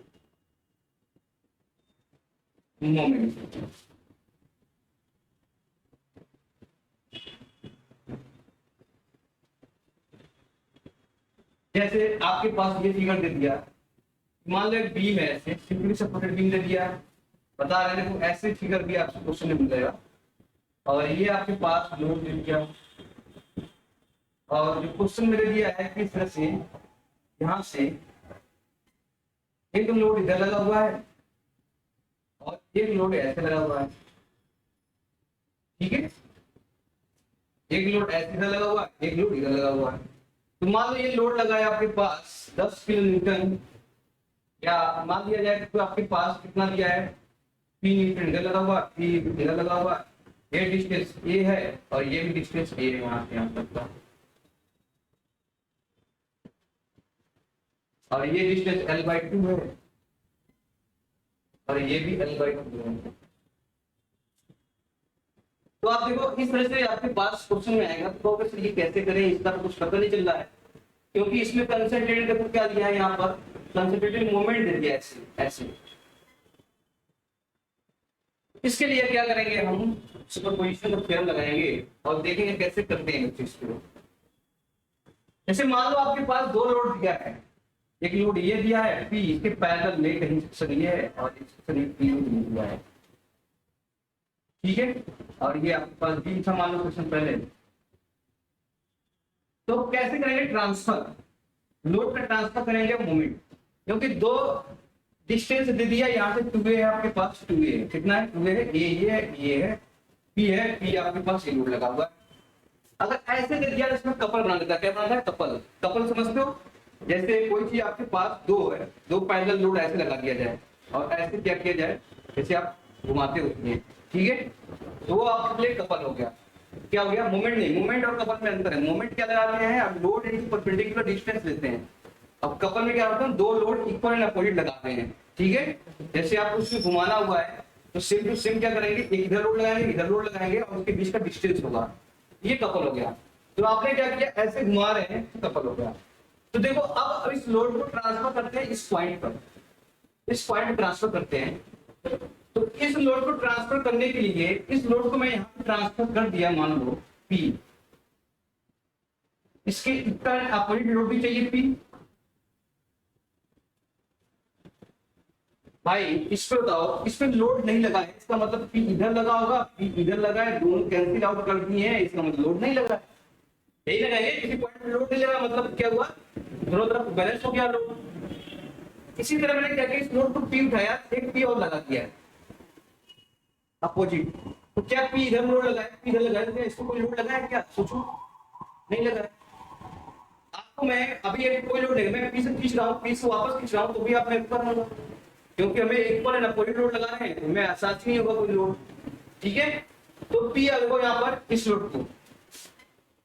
मोमेंट। जैसे आपके पास ये फिगर दे दिया, मान लो एक बीम है, ऐसे सिंपली सपोर्टेड बीम दे दिया, बता रहे हैं देखो ऐसे फिगर भी आपसे क्वेश्चन में मिलेगा। और ये आपके पास लोड दे दिया, और जो क्वेश्चन में दे दिया है कि इस तरह से यहां से एक लोड इधर लगा हुआ है और एक लोड ऐसे लगा हुआ है, ठीक है, एक लोड ऐसे इधर लगा हुआ है, एक लोड इधर लगा हुआ है। तो मान लो ये लोड लगा है आपके पास 10 किलो न्यूटन, या मान लिया जाए तो आपके पास कितना दिया है, 3 न्यूटन इधर लगा हुआ, 3 इधर लगा हुआ। ये डिस्टेंस ए है और ये भी डिस्टेंस ए है यहाँ से यहाँ तक का, और ये डिस्टेंस L/2 है और ये भी L/2 है। तो आप देखो इस तरह से आपके पास क्वेश्चन में आएगा तो अगर ये कैसे करें, इसका तो कुछ पता नहीं चल रहा है, क्योंकि इसमें कंसंट्रेटेड देखो क्या दिया है, यहाँ पर कंसंट्रेटेड मोमेंट दे दिया ऐसे ऐसे। इसके लिए क्या करेंगे, हम सुपरपोजिशन का थ्योरम लगाएंगे और देखेंगे कैसे करते हैं इस चीज को। जैसे मान लो आपके पास दो लोड दिया है, एक लोड ये दिया है P, इसके पैरेलल में कहीं सेक्शन ये है और इस सेक्शन P दिया है, ठीक है, और ये आपके पास B था मान लो क्वेश्चन पहले। तो कैसे करेंगे ट्रांसफर, लोड का ट्रांसफर करेंगे मोमेंट, क्योंकि दो डिस्टेंस दे दिया, यहाँ से 2a है आपके पास, 2a है, कितना है 2a है, ये है P है, P आपके पास ये लोड लगा हुआ है। अगर ऐसे दे दिया तो इसमें कपल बना देता है, क्या बनाता है, कपल। कपल समझते हो, जैसे कोई चीज आपके पास दो है, दो पैरेलल लोड ऐसे लगा दिया जाए और ऐसे क्या किया जाए, जैसे आप घुमाते होते हैं, ठीक है, तो वो आपके लिए कपल हो गया। क्या हो गया, मोमेंट नहीं, मोमेंट और कपल में अंतर है। मोमेंट क्या लगा दिया है, आप लोड इनटू परपेंडिकुलर डिस्टेंस लेते हैं। अब कपल में क्या होता है, दो लोड इक्वल एंड अपोजिट लगाते हैं, ठीक है। जैसे आपको उसमें घुमाना हुआ है तो सेम टू सेम क्या करेंगे, एक इधर लोड लगाएंगे, इधर लोड लगाएंगे और उसके बीच का डिस्टेंस होगा, ये कपल हो गया। तो आपने क्या किया, ऐसे घुमा रहे हैं तो कपल हो गया। तो देखो अब इस लोड को ट्रांसफर करते हैं इस पॉइंट पर, इस पॉइंट पर ट्रांसफर करते हैं। तो इस लोड को ट्रांसफर करने के लिए इस लोड को मैं यहाँ पे ट्रांसफर कर दिया, मान लो P, इसके इतना अपोजिट लोड भी चाहिए P। भाई इस पे बताओ, इस पे लोड नहीं लगा है, इसका मतलब P इधर लगा होगा, P इधर लगा है, दोनों कैंसिल आउट कर दिए हैं, इसका मतलब लोड नहीं लगा है। यही लगाएंगे, किसी पॉइंट पे लोड नहीं लगा मतलब क्या हुआ, दोनों तरफ बैलेंस हो गया लोड। इसी तरह मैंने क्या किया, इस लोड को P उठाया, एक P और लगा दिया अपोजिट। तो क्या P इधर लोड लगाया, P इधर लगाया, तो क्या इसको कोई लोड लगाया क्या, सोचो, नहीं लगा। आपको आपको मैं अभी एक कोई लोड नहीं, मैं पी से खींच रहा हूँ, पी से वापस खींच रहा हूँ, तो भी आप मेरे ऊपर होगा, क्योंकि हमें इक्वल है ना, कोई लोड लगा रहे हैं तो मैं साथ नहीं होगा कोई लोड। ठीक है, तो पी लगो यहाँ पर इस लोड को।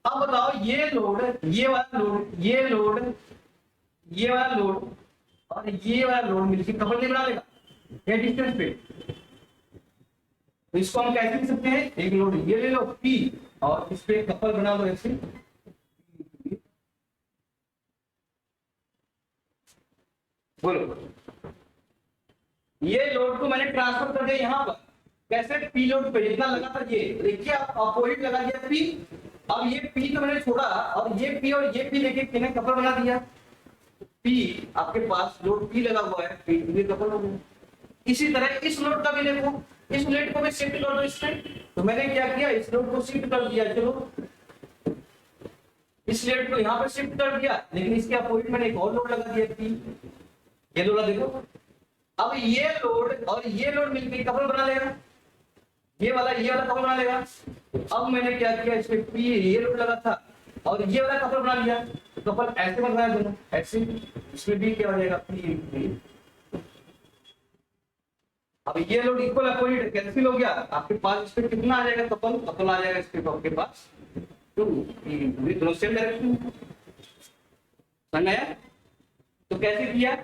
अब बताओ ये लोड, ये वाला लोड, ये लोड, ये वाला लोड और ये वाला लोड मिलकर कपल नहीं बना लेगा ये डिस्टेंस पे। तो इसको हम कैसे लिख सकते हैं, एक लोड ये ले लो P और इस पे कपल बना दो ऐसे। बोलो, ये लोड को मैंने ट्रांसफर कर दिया यहाँ पर, कैसे P लोड पे जितना लगा था ये, देखिए आप अपोजिट लगा दिया P। अब ये P तो मैंने छोड़ा और ये P और ये P लेके मैंने कपल बना दिया। P आपके पास लोड P लगा हुआ है, P भी कपल हो गया। इसी तरह इस लोड का भी देखो, इस लोड को भी शिफ्ट कर दो इसमें, तो मैंने क्या किया, इस लोड को शिफ्ट कर दिया। चलो इस लोड को यहाँ पर शिफ्ट कर दिया, लेकिन इसके अपोजिट मैंने एक और लोड लगा दिया P। ये लोड देखो, अब ये लोड और ये लोड मिलकर कपल बना लेगा, ये वाला कपल बना लेगा। अब मैंने क्या किया, इसमें P ये लोड लगा था और ये वाला कपल बना लिया, कपल ऐसे बनाया दोनों ऐसे, इसमें भी क्या हो जाएगा P। अब ये लोड इक्वल अपोजिट कैंसिल हो गया, आपके पास इस पे कितना आ जाएगा, कपल आ जाएगा इस पे, तो आपके पास 2 दोनों सेम डायरेक्शन। समझ आया? तो कैसे किया,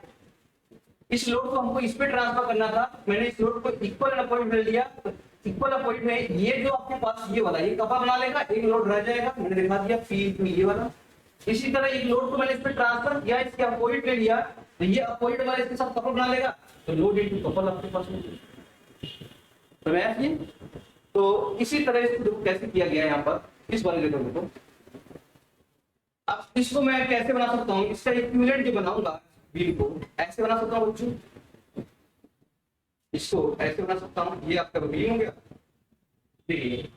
इस लोड को हमको इस पे ट्रांसफर करना था, मैंने इस लोड को इक्वल अपोजिट ले लिया। इक्वल अपोजिट में ये जो आपके पास ये वाला ये कपल बना लेगा, एक लोड रह जाएगा, मैंने दिखा दिया P ये वाला। इसी तरह एक लोड को मैंने इस पे ट्रांसफर किया, इसके अपोजिट ले लिया, तो ये अपोजिट वाला इसके साथ कपल बना लेगा, तो लोड इनटू कपल आपके पास है। तो इसी तरह इसको कैसे किया गया यहाँ पर, इस वाले लेवल को। अब इसको मैं कैसे बना सकता हूँ, इसका इक्विवेलेंट जो बनाऊंगा व्हील को ऐसे बना सकता हूँ बच्चों, इसको ऐसे बना सकता हूँ, ये आपका व्हील हो गया। देखिए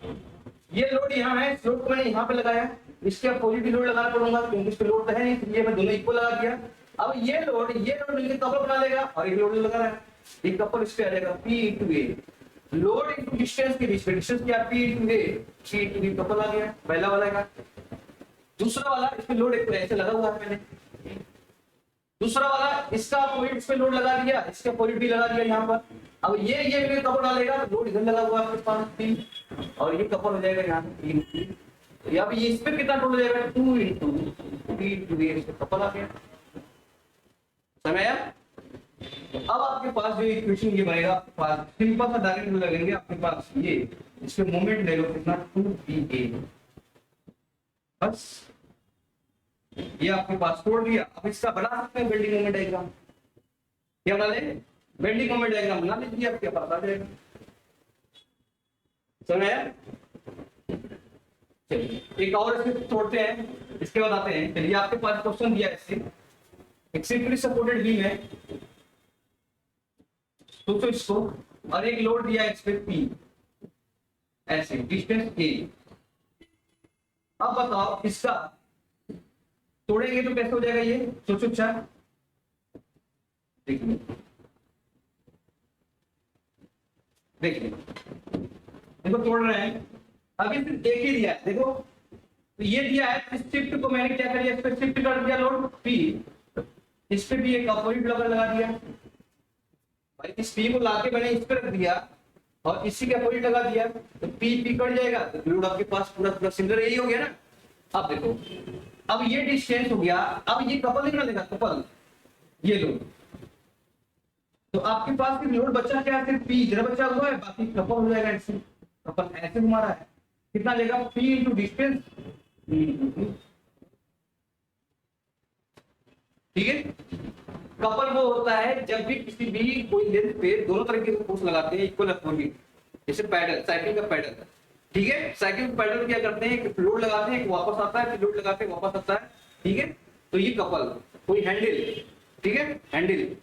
ये लोड यहाँ है, इस लोड को मैंने यहाँ पे लगाया, इसके अपोजिट लोड लगाना पड़ूंगा क्योंकि इस पे लोड तो है नहीं, इसलिए मैं दोनों इक्वल लगा दिया। अब ये लोड मिलकर कपल बना लेगा और एक लोड लगा रहा है, एक कपल इस पे आ जाएगा P into A, load into distance के बीच में, डिस्टेंस क्या P into A, P into B couple आ गया पहला वाला का। दूसरा वाला इस पे लोड एक ऐसे लगा हुआ है मैंने, दूसरा वाला इसका अपोजिट इस पे लोड लगा दिया, इसका अपोजिट भी लगा दिया यहाँ पर। अब ये कपल डालेगा, लोड इधर लगा हुआ है आपके पास P और ये कपल हो जाएगा यहाँ पे। अब ये इस पे कितना टोटल हो जाएगा 2 इंटू P इंटू ए, कपल आ गया। समझ आया? अब आपके पास जो इक्वेशन ये बनेगा, आपके पास सिंपल सा डायरेक्ट लगेंगे, आपके पास ये इस पे मोमेंट ले लो कितना 2pa, बस ये आपके पास छोड़ दिया। अब इसका बना सकते हैं बेंडिंग मोमेंट डायग्राम, क्या बना ले, बेंडिंग मोमेंट डायग्राम बना लीजिए, आपके पास आ जाएगा। समझ आया? चलिए एक और इसमें तोड़ते हैं, इसके बाद आते हैं। चलिए आपके पास क्वेश्चन दिया इससे, एक सिंपली सपोर्टेड बीम है, सोचो इसको, और एक लोड दिया है इस पे P ऐसे डिस्टेंस A। अब बताओ इसका तोड़ेंगे तो कैसे हो जाएगा ये, सोचो। अच्छा देखिए देखो तोड़ रहे हैं, अभी सिर्फ एक ही दिया है, देखो तो ये दिया है, इस शिफ्ट को मैंने क्या कर दिया, इस पे शिफ्ट कर दिया लोड P, इस पे भी एक अपोजिट लगा दिया भाई, इस P को लाके मैंने इस पे रख दिया और इसी के अपोजिट लगा दिया, तो P कट जाएगा, तो लोड आपके पास पूरा सिमिलर यही हो गया ना। अब देखो, अब ये डिस्टेंस हो गया, अब ये कपल नहीं बनेगा, कपल ये लोड, तो आपके पास फिर लोड बचा क्या, सिर्फ P इधर बचा हुआ है, बाकी कपल हो जाएगा इससे, कपल ऐसे घुमा रहा है, कितना लेगा P इंटू डिस्टेंस। ठीक है, कपल वो होता है जब भी किसी भी कोई लेंथ पे दोनों तरीके से फोर्स लगाते हैं इक्वल अपोजिट, जैसे पैडल, साइकिल का पैडल। ठीक है, साइकिल का पैडल क्या करते हैं, एक लोड लगाते हैं, एक वापस आता है, फिर लोड लगाते हैं वापस आता है। ठीक है, तो ये कपल, कोई हैंडल, ठीक है हैंडल,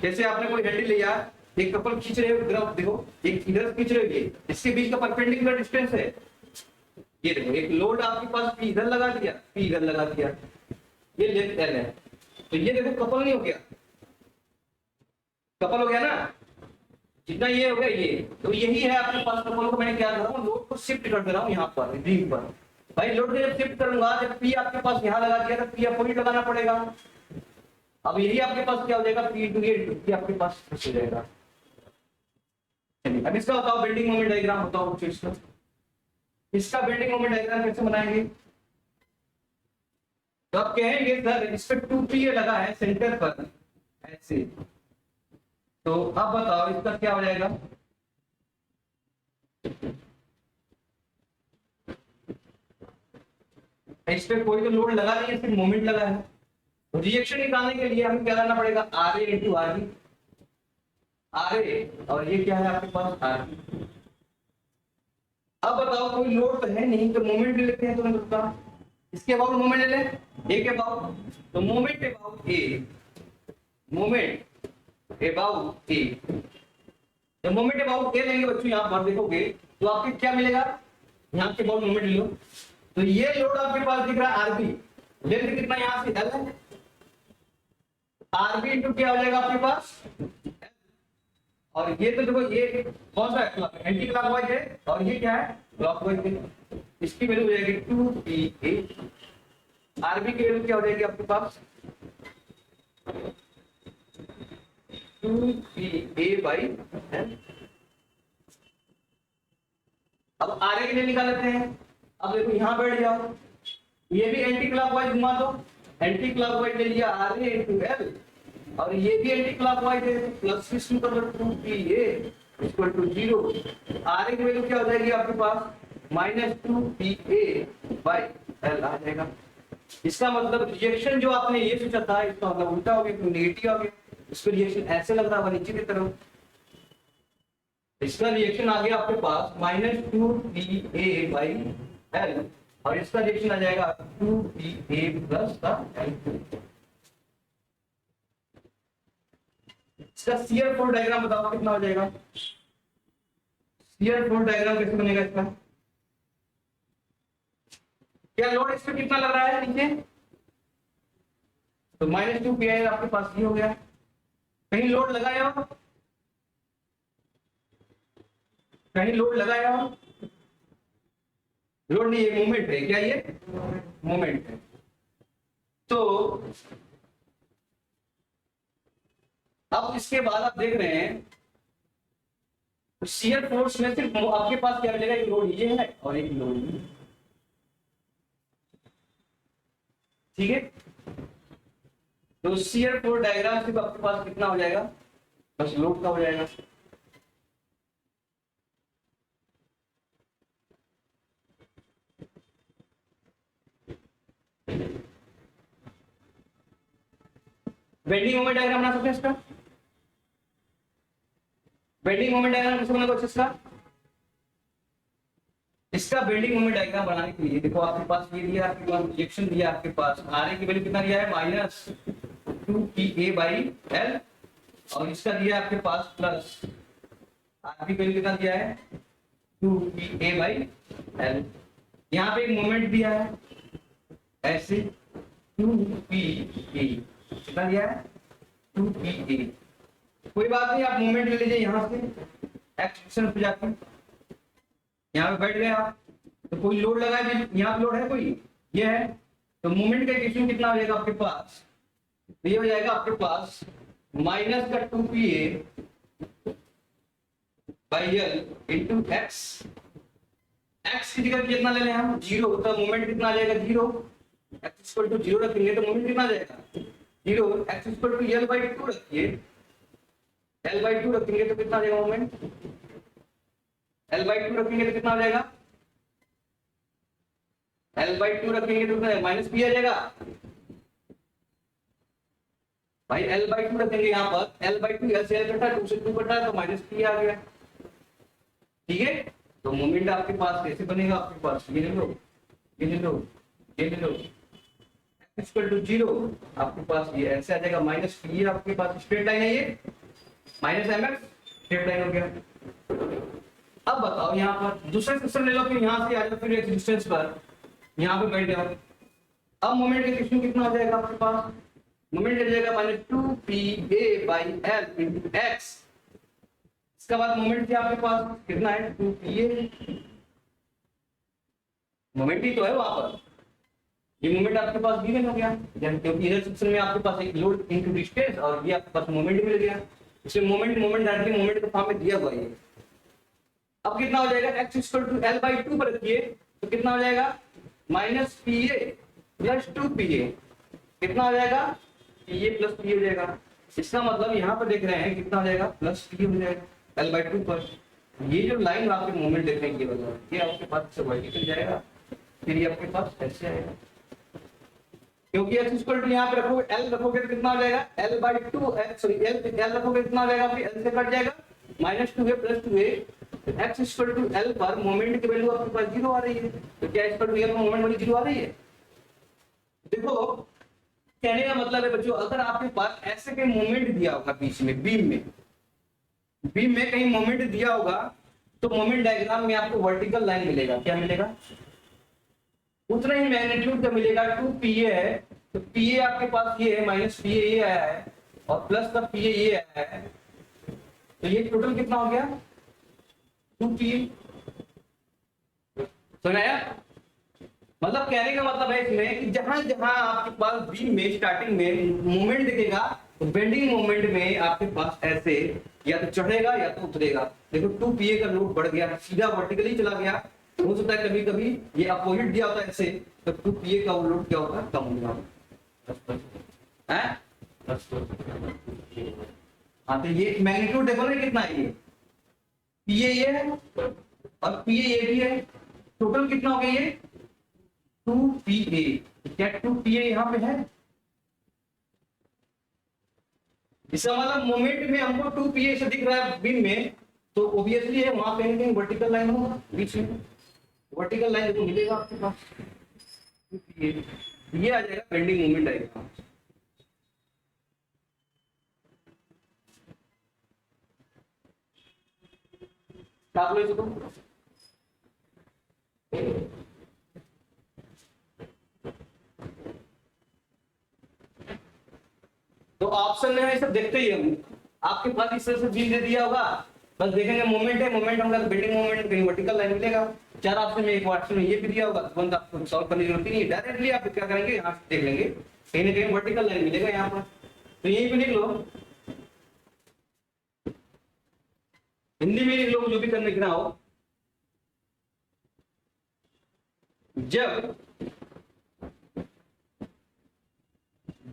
जैसे आपने कोई हैंडल लिया, एक कपल खींच रहे हो, ग्राफ देखो एक इधर खींच रहे हो, इसके बीच का परपेंडिकुलर डिस्टेंस है, ये देखो एक लोड आपके पास P इधर लगा दिया, P इधर लगा दिया, ये लेंथ L है, तो ये देखो कपल नहीं हो गया, कपल हो गया ना, जितना ये हो गया ये, तो यही है आपके पास कपल को मैंने क्या कर रहा हूँ, लोड को शिफ्ट कर दे रहा हूँ यहाँ पर रिंग पर, भाई लोड को जब शिफ्ट करूंगा, जब पी आपके पास यहाँ लगा दिया तो पी आपको भी लगाना पड़ेगा। अब यही आपके पास क्या हो जाएगा, पी इंटू ए इंटू पी आपके पास हो जाएगा। चलिए अब इसका बताओ बेंडिंग मोमेंट डायग्राम बताओ बच्चों इसका। इसका बेंडिंग मोमेंट डायग्राम कैसे बनाएंगे? तो आप कहेंगे सर इस पे 2p लगा है सेंटर पर ऐसे, तो अब बताओ इसका क्या हो जाएगा? इस पे कोई तो लोड लगा नहीं है, सिर्फ मोमेंट लगा है। तो रिएक्शन निकालने के लिए हमें क्या करना पड़ेगा, R A into R B, R A और ये क्या है आपके पास आर बी। अब बताओ कोई लोड तो है नहीं, तो मोमेंट ले लेते हैं तुरंत उसका। इसके अबाउट मोमेंट ले ले, ए के अबाउट, तो moment about A, moment about A. जब मोमेंट अबाउट ए लेंगे बच्चों यहाँ पर देखोगे तो आपको क्या मिलेगा, यहाँ के अबाउट मोमेंट ले लो, तो ये लोड आपके पास दिख रहा है आरबी, लेंथ कितना यहाँ से एल है, आरबी इंटू क्या हो जाएगा आपके पास, और ये तो देखो ये कौन सा है, एंटी क्लॉकवाइज है, और ये क्या है क्लॉकवाइज है। इसकी वैल्यू हो जाएगी 2pa, आरबी की वैल्यू क्या हो जाएगी आपके पास 2pa/l। अब आरए के लिए निकाल लेते हैं। अब देखो यहां बैठ जाओ, ये भी एंटी क्लॉकवाइज घुमा दो, एंटी क्लॉकवाइज ले लिया आरए इंटू एल, और ये भी एंटी क्लॉकवाइज है, प्लस सिस्टम कर लो 2pa इक्वल टू 0। आरए की वैल्यू क्या हो जाएगी आपके पास -2pa/l आ जाएगा। इसका मतलब रिएक्शन जो आपने ये सोचा था इसका मतलब उल्टा हो गया, तो नेगेटिव आ गया। इसका रिएक्शन ऐसे लग रहा है नीचे की तरफ, इसका रिएक्शन आ गया आपके पास -2pa/l, और इसका रिएक्शन आ जाएगा 2pa + l। इसका शियर फोर्स डायग्राम बताओ कितना हो जाएगा। शियर फोर्स डायग्राम कैसे बनेगा इसका? क्या लोड इस पे कितना लग रहा है नीचे, तो -2pa आपके पास ये हो गया। कहीं लोड लगाया हो, कहीं लोड लगाया हो, लोड नहीं है, मूवमेंट है। क्या ये मूवमेंट है। तो अब इसके बाद आप देख रहे हैं शियर फोर्स में सिर्फ आपके पास क्या मिलेगा, एक लोड ये है और एक लोड ये, ठीक है। तो शियर फोर्स डायग्राम सिर्फ आपके पास कितना हो जाएगा, बस लोड का हो जाएगा। बेंडिंग मोमेंट डायग्राम बना सकते हैं इसका। बेंडिंग मोमेंट डायग्राम कैसे बना कुछ इसका? इसका बेंडिंग मोमेंट डायग्राम बनाने के लिए देखो आपके पास ये दिया, आपके पास रिएक्शन दिया, आपके पास आरए की वैल्यू कितना दिया है -2pa/l, और इसका दिया आपके पास प्लस आरबी की वैल्यू कितना दिया है 2pa/l। यहाँ पे एक मोमेंट दिया है ऐसे 2pa, कितना दिया है 2pa। कोई बात नहीं, आप मोमेंट ले लीजिए यहाँ से एक्स एक्शन पे जाकर, यहाँ पे बैठ गया आप, तो कोई लोड लगा है, यहाँ पे लोड है कोई, ये है, तो मोमेंट का इक्वेशन कितना हो जाएगा आपके पास, तो ये हो जाएगा आपके पास -2pa/l इंटू एक्स। एक्स की जगह कितना ले लें हम 0, तो मोमेंट कितना आ जाएगा 0, एक्स इक्वल टू 0 रखेंगे तो मोमेंट कितना आ जाएगा 0, एक्स इक्वल टू l/2 रखिए, l/2 रखेंगे तो कितना आ जाएगा मोमेंट, l/2 रखेंगे तो कितना आ जाएगा, l/2 रखेंगे तो कितना -p आ जाएगा। भाई l/2 रखेंगे यहाँ पर, l/2 l से l कटा, 2 से 2 कटा तो -p आ गया, ठीक है। तो मोमेंट आपके पास कैसे बनेगा, आपके पास ये ले लो, ये ले लो, ये ले लो, इक्वल टू 0, आपके पास ये ऐसे आ जाएगा -p, आपके पास स्ट्रेट लाइन है ये -mx स्ट्रेट लाइन हो गया। अब बताओ यहाँ पर दूसरा सिस्टम ले लो, फिर यहाँ से आ जाओ फिर एक डिस्टेंस पर यहाँ पे बैठ जाओ। अब मोमेंट का इक्वेशन कितना हो जाएगा आपके पास, मोमेंट आ जाएगा -2pa/l इंटू एक्स। इसके बाद मोमेंट क्या आपके पास कितना है 2pa, मोमेंट ही तो है वहां पर, ये मोमेंट आपके पास गिवन हो गया, क्योंकि इधर सेक्शन में आपके पास एक लोड इनटू डिस्टेंस और ये आपके पास मोमेंट मिल गया, इसमें मोमेंट मोमेंट डायरेक्टली मोमेंट के फॉर्म में दिया हुआ है। अब कितना हो जाएगा, x equal to l by 2 पर रखिए तो कितना हो जाएगा, minus P A plus 2 pa, कितना हो जाएगा, पी ए प्लस पी हो जाएगा। इसका मतलब यहाँ पर देख रहे हैं कितना हो जाएगा, प्लस पी हो जाएगा l बाई 2 पर। ये जो लाइन आपके मोमेंट देख रहे हैं ये आपके पास से वर्टिकल जाएगा, फिर ये आपके पास ऐसे आएगा, क्योंकि x इक्वल टू यहाँ पे रखोगे l रखोगे तो कितना हो जाएगा, l बाई 2 सॉरी l रखोगे कितना हो जाएगा, आपके l से कट जाएगा, minus 2a plus 2a, x equal to l पर मोमेंट की वैल्यू आपके पास 0 आ रही है, तो क्या इक्वल टू l पर मोमेंट वैल्यू 0 आ रही है। देखो कहने का मतलब है बच्चों, अगर आपके पास ऐसे के मोमेंट दिया होगा बीच में, बीम में कहीं मोमेंट दिया होगा तो मोमेंट डायग्राम में आपको वर्टिकल लाइन मिलेगा, क्या मिलेगा, उतना ही मैग्नीट्यूड का मिलेगा, 2pa है तो pa आपके पास ये है, माइनस pa ये आया है और प्लस का pa ये आया है, तो ये टोटल कितना हो गया, 2pa। सुनाया, मतलब कहने का मतलब है इसमें कि जहां जहां आपके पास बीम में स्टार्टिंग में मोमेंट दिखेगा तो बेंडिंग मोमेंट में आपके पास ऐसे या तो चढ़ेगा या तो उतरेगा। देखो 2pa का लोड बढ़ गया, सीधा वर्टिकली चला गया, हो सकता है कभी कभी ये अपोजिट दिया होता है ऐसे, तो 2pa का लोड क्या होता है, कम होगा है। हाँ तो ये मैग्नीट्यूड देखो ना कितना है, ये pa ये है और pa ये भी है, टोटल कितना हो गया ये 2pa। क्या 2pa यहाँ पे है, इसका मतलब मोमेंट में हमको 2pa से दिख रहा है बीम में, तो ऑब्वियसली है वहां कहीं कहीं वर्टिकल लाइन होगा बीच में, वर्टिकल लाइन देखो मिलेगा आपके पास 2pa, ये आ जाएगा बेंडिंग मोमेंट आएगा। आप लोग इसको तो ऑप्शन में है सब देखते ही हम, आपके पास इस तरह से बीम दे दिया होगा, बस देखेंगे मोमेंट है, मोमेंट होगा तो बिल्डिंग मोमेंट कहीं वर्टिकल लाइन मिलेगा, चार ऑप्शन में एक ऑप्शन में ये भी दिया होगा, तुरंत आपको सॉल्व करने की जरूरत नहीं है, डायरेक्टली आप क्या करेंगे यहाँ से देख लेंगे कहीं ना कहीं वर्टिकल लाइन मिलेगा यहाँ पर, तो यहीं पे लिख लो, हिंदी में लिख लो जो भी करने की ना हो। जब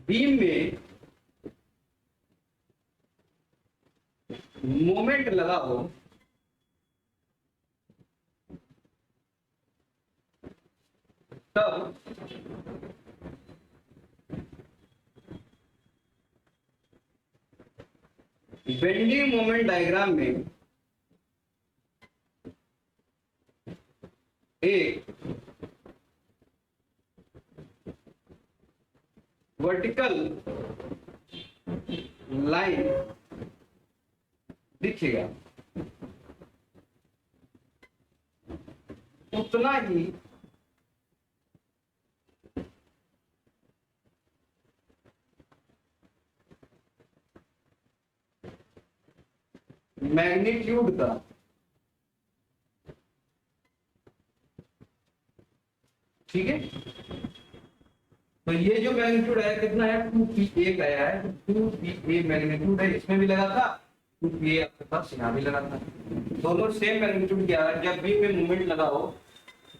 बीम में मोमेंट लगा हो तब बेंडिंग मोमेंट डायग्राम में एक वर्टिकल लाइन दिखेगा, उतना ही मैग्नीट्यूड का ठीक है, तो ये जो मैग्नीट्यूड है कितना है 2pa का आया है, 2pa मैग्नीट्यूड है, इसमें भी लगा था 2pa आपके पास यहाँ भी लगा था, दोनों सेम मैग्नीट्यूड क्या है। जब बीम में मूवमेंट लगा हो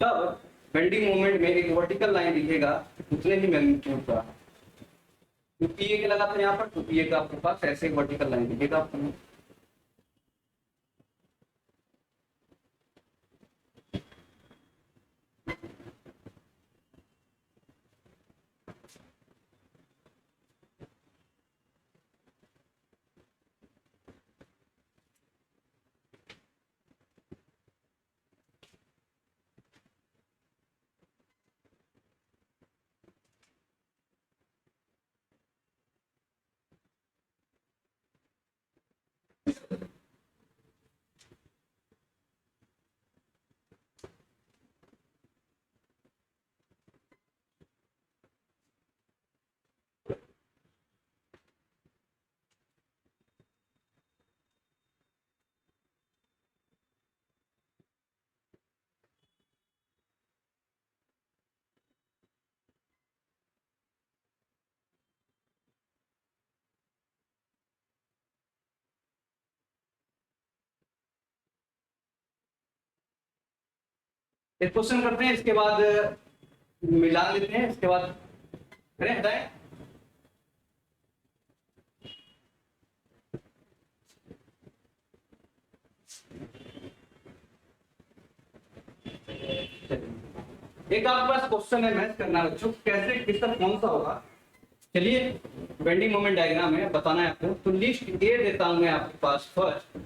तब बेंडिंग मोमेंट में एक वर्टिकल लाइन दिखेगा उतने ही मैग्नीट्यूड का, 2pa का लगा था यहाँ पर, 2pa का आपके पास ऐसे वर्टिकल लाइन दिखेगा आपको। एक क्वेश्चन करते हैं, इसके बाद मिला लेते हैं, इसके बाद करें हटाएं। एक आपके पास क्वेश्चन है, मैच करना है बच्चों, कैसे किसका कौन सा होगा। चलिए बेंडिंग मोमेंट डायग्राम है, बताना है आपको। तो लिस्ट ए देता हूं मैं आपके पास फर्स्ट,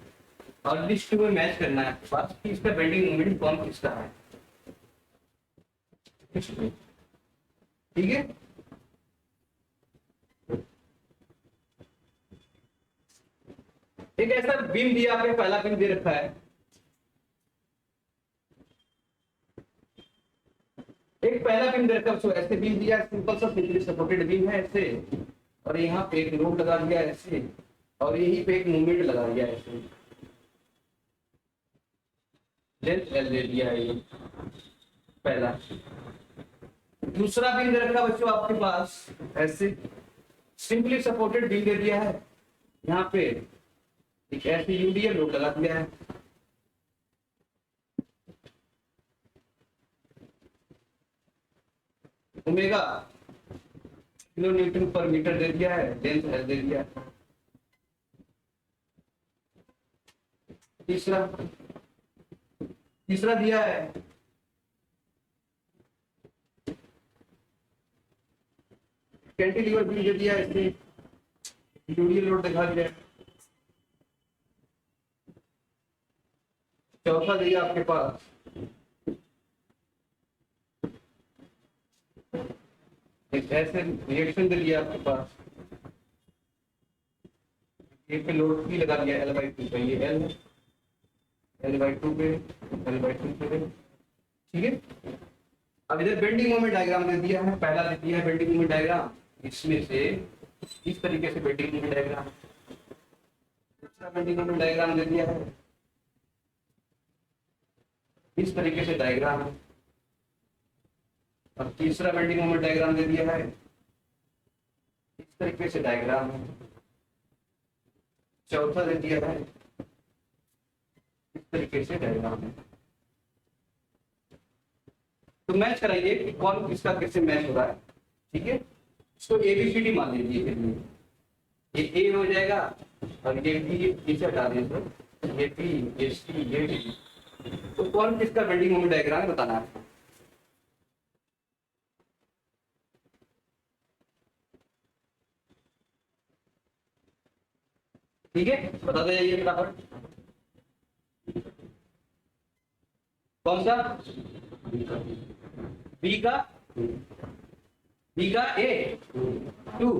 और लिस्ट में मैच करना है आपके पास कि इसका बेंडिंग मोमेंट कौन किसका है। ठीक है, एक ऐसा बीम दिया आपने, पहला बीम दे रखा है, एक पहला बीम दे रखा है, ऐसे बीम दिया, सिंपल सा सिंपली सपोर्टेड बीम है ऐसे, और यहाँ पे एक लोड लगा दिया ऐसे, और यहीं पे एक मूवमेंट लगा दिया ऐसे, लेंथ एल दे दिया है ये पहला। दूसरा बीम दे रखा बच्चों आपके पास ऐसे, सिंपली सपोर्टेड बीम दे दिया है, यहाँ पे एक ऐसे यूडीएल लोड लगा दिया है, ओमेगा किलो न्यूटन पर मीटर दे दिया है, लेंथ एल दे दिया है। तीसरा तीसरा दिया है कैंटिलीवर भी दे दिया है, इसमें यूडीएल लोड दिखा दिया है। चौथा दिया आपके पास एक ऐसे रिएक्शन दे दिया आपके पास, ये पे लोड भी लगा दिया L/2 पे, ये L/2 पे, L/2 पे, ठीक है। अब इधर बेंडिंग मोमेंट डायग्राम दे दिया है, पहला दे दिया है बेंडिंग मोमेंट डायग्राम, इसमें से इस तरीके से बेंडिंग मोमेंट डायग्राम, दूसरा बेंडिंग मोमेंट डायग्राम दे दिया है, इस तरीके से डायग्राम है, और तीसरा बेंडिंग मोमेंट डायग्राम दे दिया है, इस तरीके से डायग्राम है, चौथा दे दिया है, इस तरीके से डायग्राम है। तो मैच कराइए कि कौन किसका किससे मैच हो रहा है, ठीक है। इसको ABCD मान लीजिए, ये ए हो जाएगा, और ये बी पीछे हटा दें तो ये बी, ये सी, ये डी। तो कौन किसका बेंडिंग मोमेंट डायग्राम बताना है। ठीक है, बताते जाइए फटाफट। कौन सा बी का, बी का A2,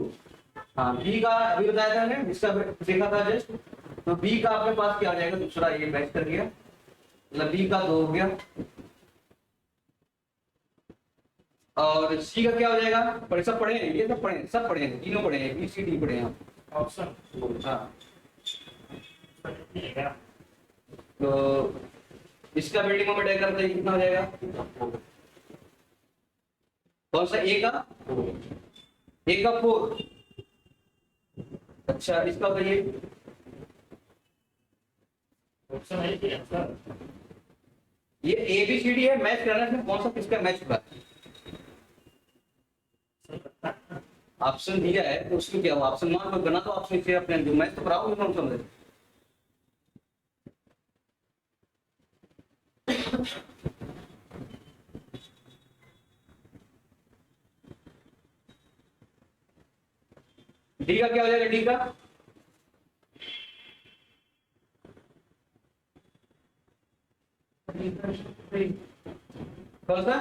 हाँ बी का अभी बताया था हमने, इसका देखा था जस्ट। तो बी का आपके पास क्या आ जाएगा, दूसरा ये मैच कर गया, मतलब बी का 2 हो गया, और सी का क्या हो जाएगा, पढ़े सब पढ़े हैं, ये सब पढ़े, सब पढ़े हैं, तीनों पढ़े हैं, BCD पढ़े हैं आप ऑप्शन, हाँ। तो इसका बेंडिंग मोमेंट डायग्राम बताइए कितना हो जाएगा, कौन सा ए का 4, अच्छा इसका बताइए, ऑप्शन है कि आंसर ये ABCD है, मैच करना है, कौन सा किसका मैच होगा। ऑप्शन दिया है तो उसमें क्या हुआ, ऑप्शन मान लो, बना तो ऑप्शन से अपने जो मैच तो कराओ, कौन समझे। डी का क्या हो जाएगा, डी का कौन सा,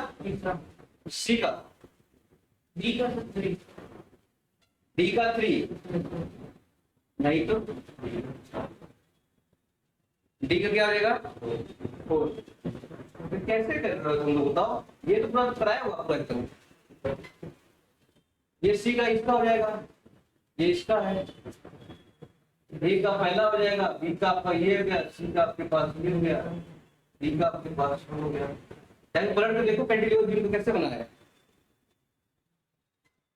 सी का, डी का 3, डी का 3 नहीं तो डी का क्या हो जाएगा 4। फिर कैसे कर रहे हो तुम लोग बताओ, ये तो पूरा कराया हुआ आपका एकदम। ये सी का इसका हो जाएगा, ये इसका है, डी का पहला हो जाएगा, बी का आपका ये हो गया, सी का आपके पास ये हो गया, डी का आपके पास हो गया। टैंक पलट के देखो कैंटिलीवर बीम को कैसे बनाया है,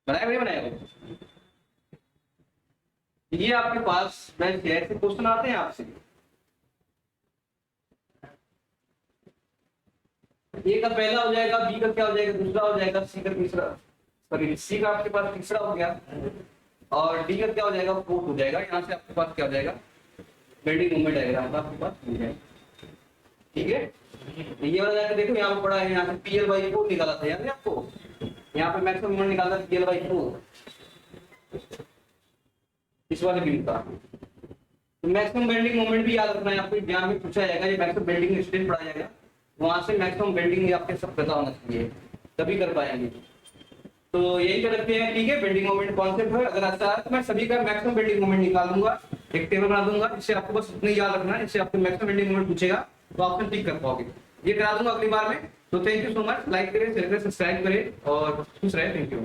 बनाया नहीं बनाया वो। ये आपके पास बैंक है, ऐसे क्वेश्चन आते हैं आपसे, ए का पहला हो जाएगा, बी का क्या हो जाएगा, दूसरा हो जाएगा, सी का तीसरा, सॉरी सी का आपके पास तीसरा हो गया, और डी का क्या हो जाएगा, फोर्थ हो जाएगा। यहाँ से आपके पास क्या हो जाएगा, बेंडिंग मोमेंट डायग्राम आपके पास मिल जाएगा। ठीक है, ये वाला जाके देखो यहाँ पे पड़ा है, यहाँ से पीएल बाई 4 निकाला था याद है आपको, यहाँ पे मैक्सिमम मोमेंट निकाला था पीएल बाई 4 इस वाले बीम का। तो मैक्सिमम बेंडिंग मोमेंट भी याद रखना है आपको, एग्जाम में पूछा जाएगा, ये मैक्सिमम बेंडिंग स्ट्रेन पढ़ा जाएगा, वहां से मैक्सिमम बेंडिंग आपके सब पता होना चाहिए, तभी कर पाएंगे। तो यही कर रखते हैं, ठीक है। बेंडिंग मोमेंट कॉन्सेप्ट है, अगर अच्छा है तो मैं सभी का मैक्सिमम बेंडिंग मोमेंट निकाल दूंगा, एक टेबल बना दूंगा, इससे आपको बस इतना याद रखना है, इससे आपको मैक्सिमम बेंडिंग मोमेंट पूछेगा तो ऑप्शन टिक कर पाओगे। ये करा दूंगा अगली बार में। तो thank you so much, like करें, शेयर करें, सब्सक्राइब करें और खुश रहे। Thank you.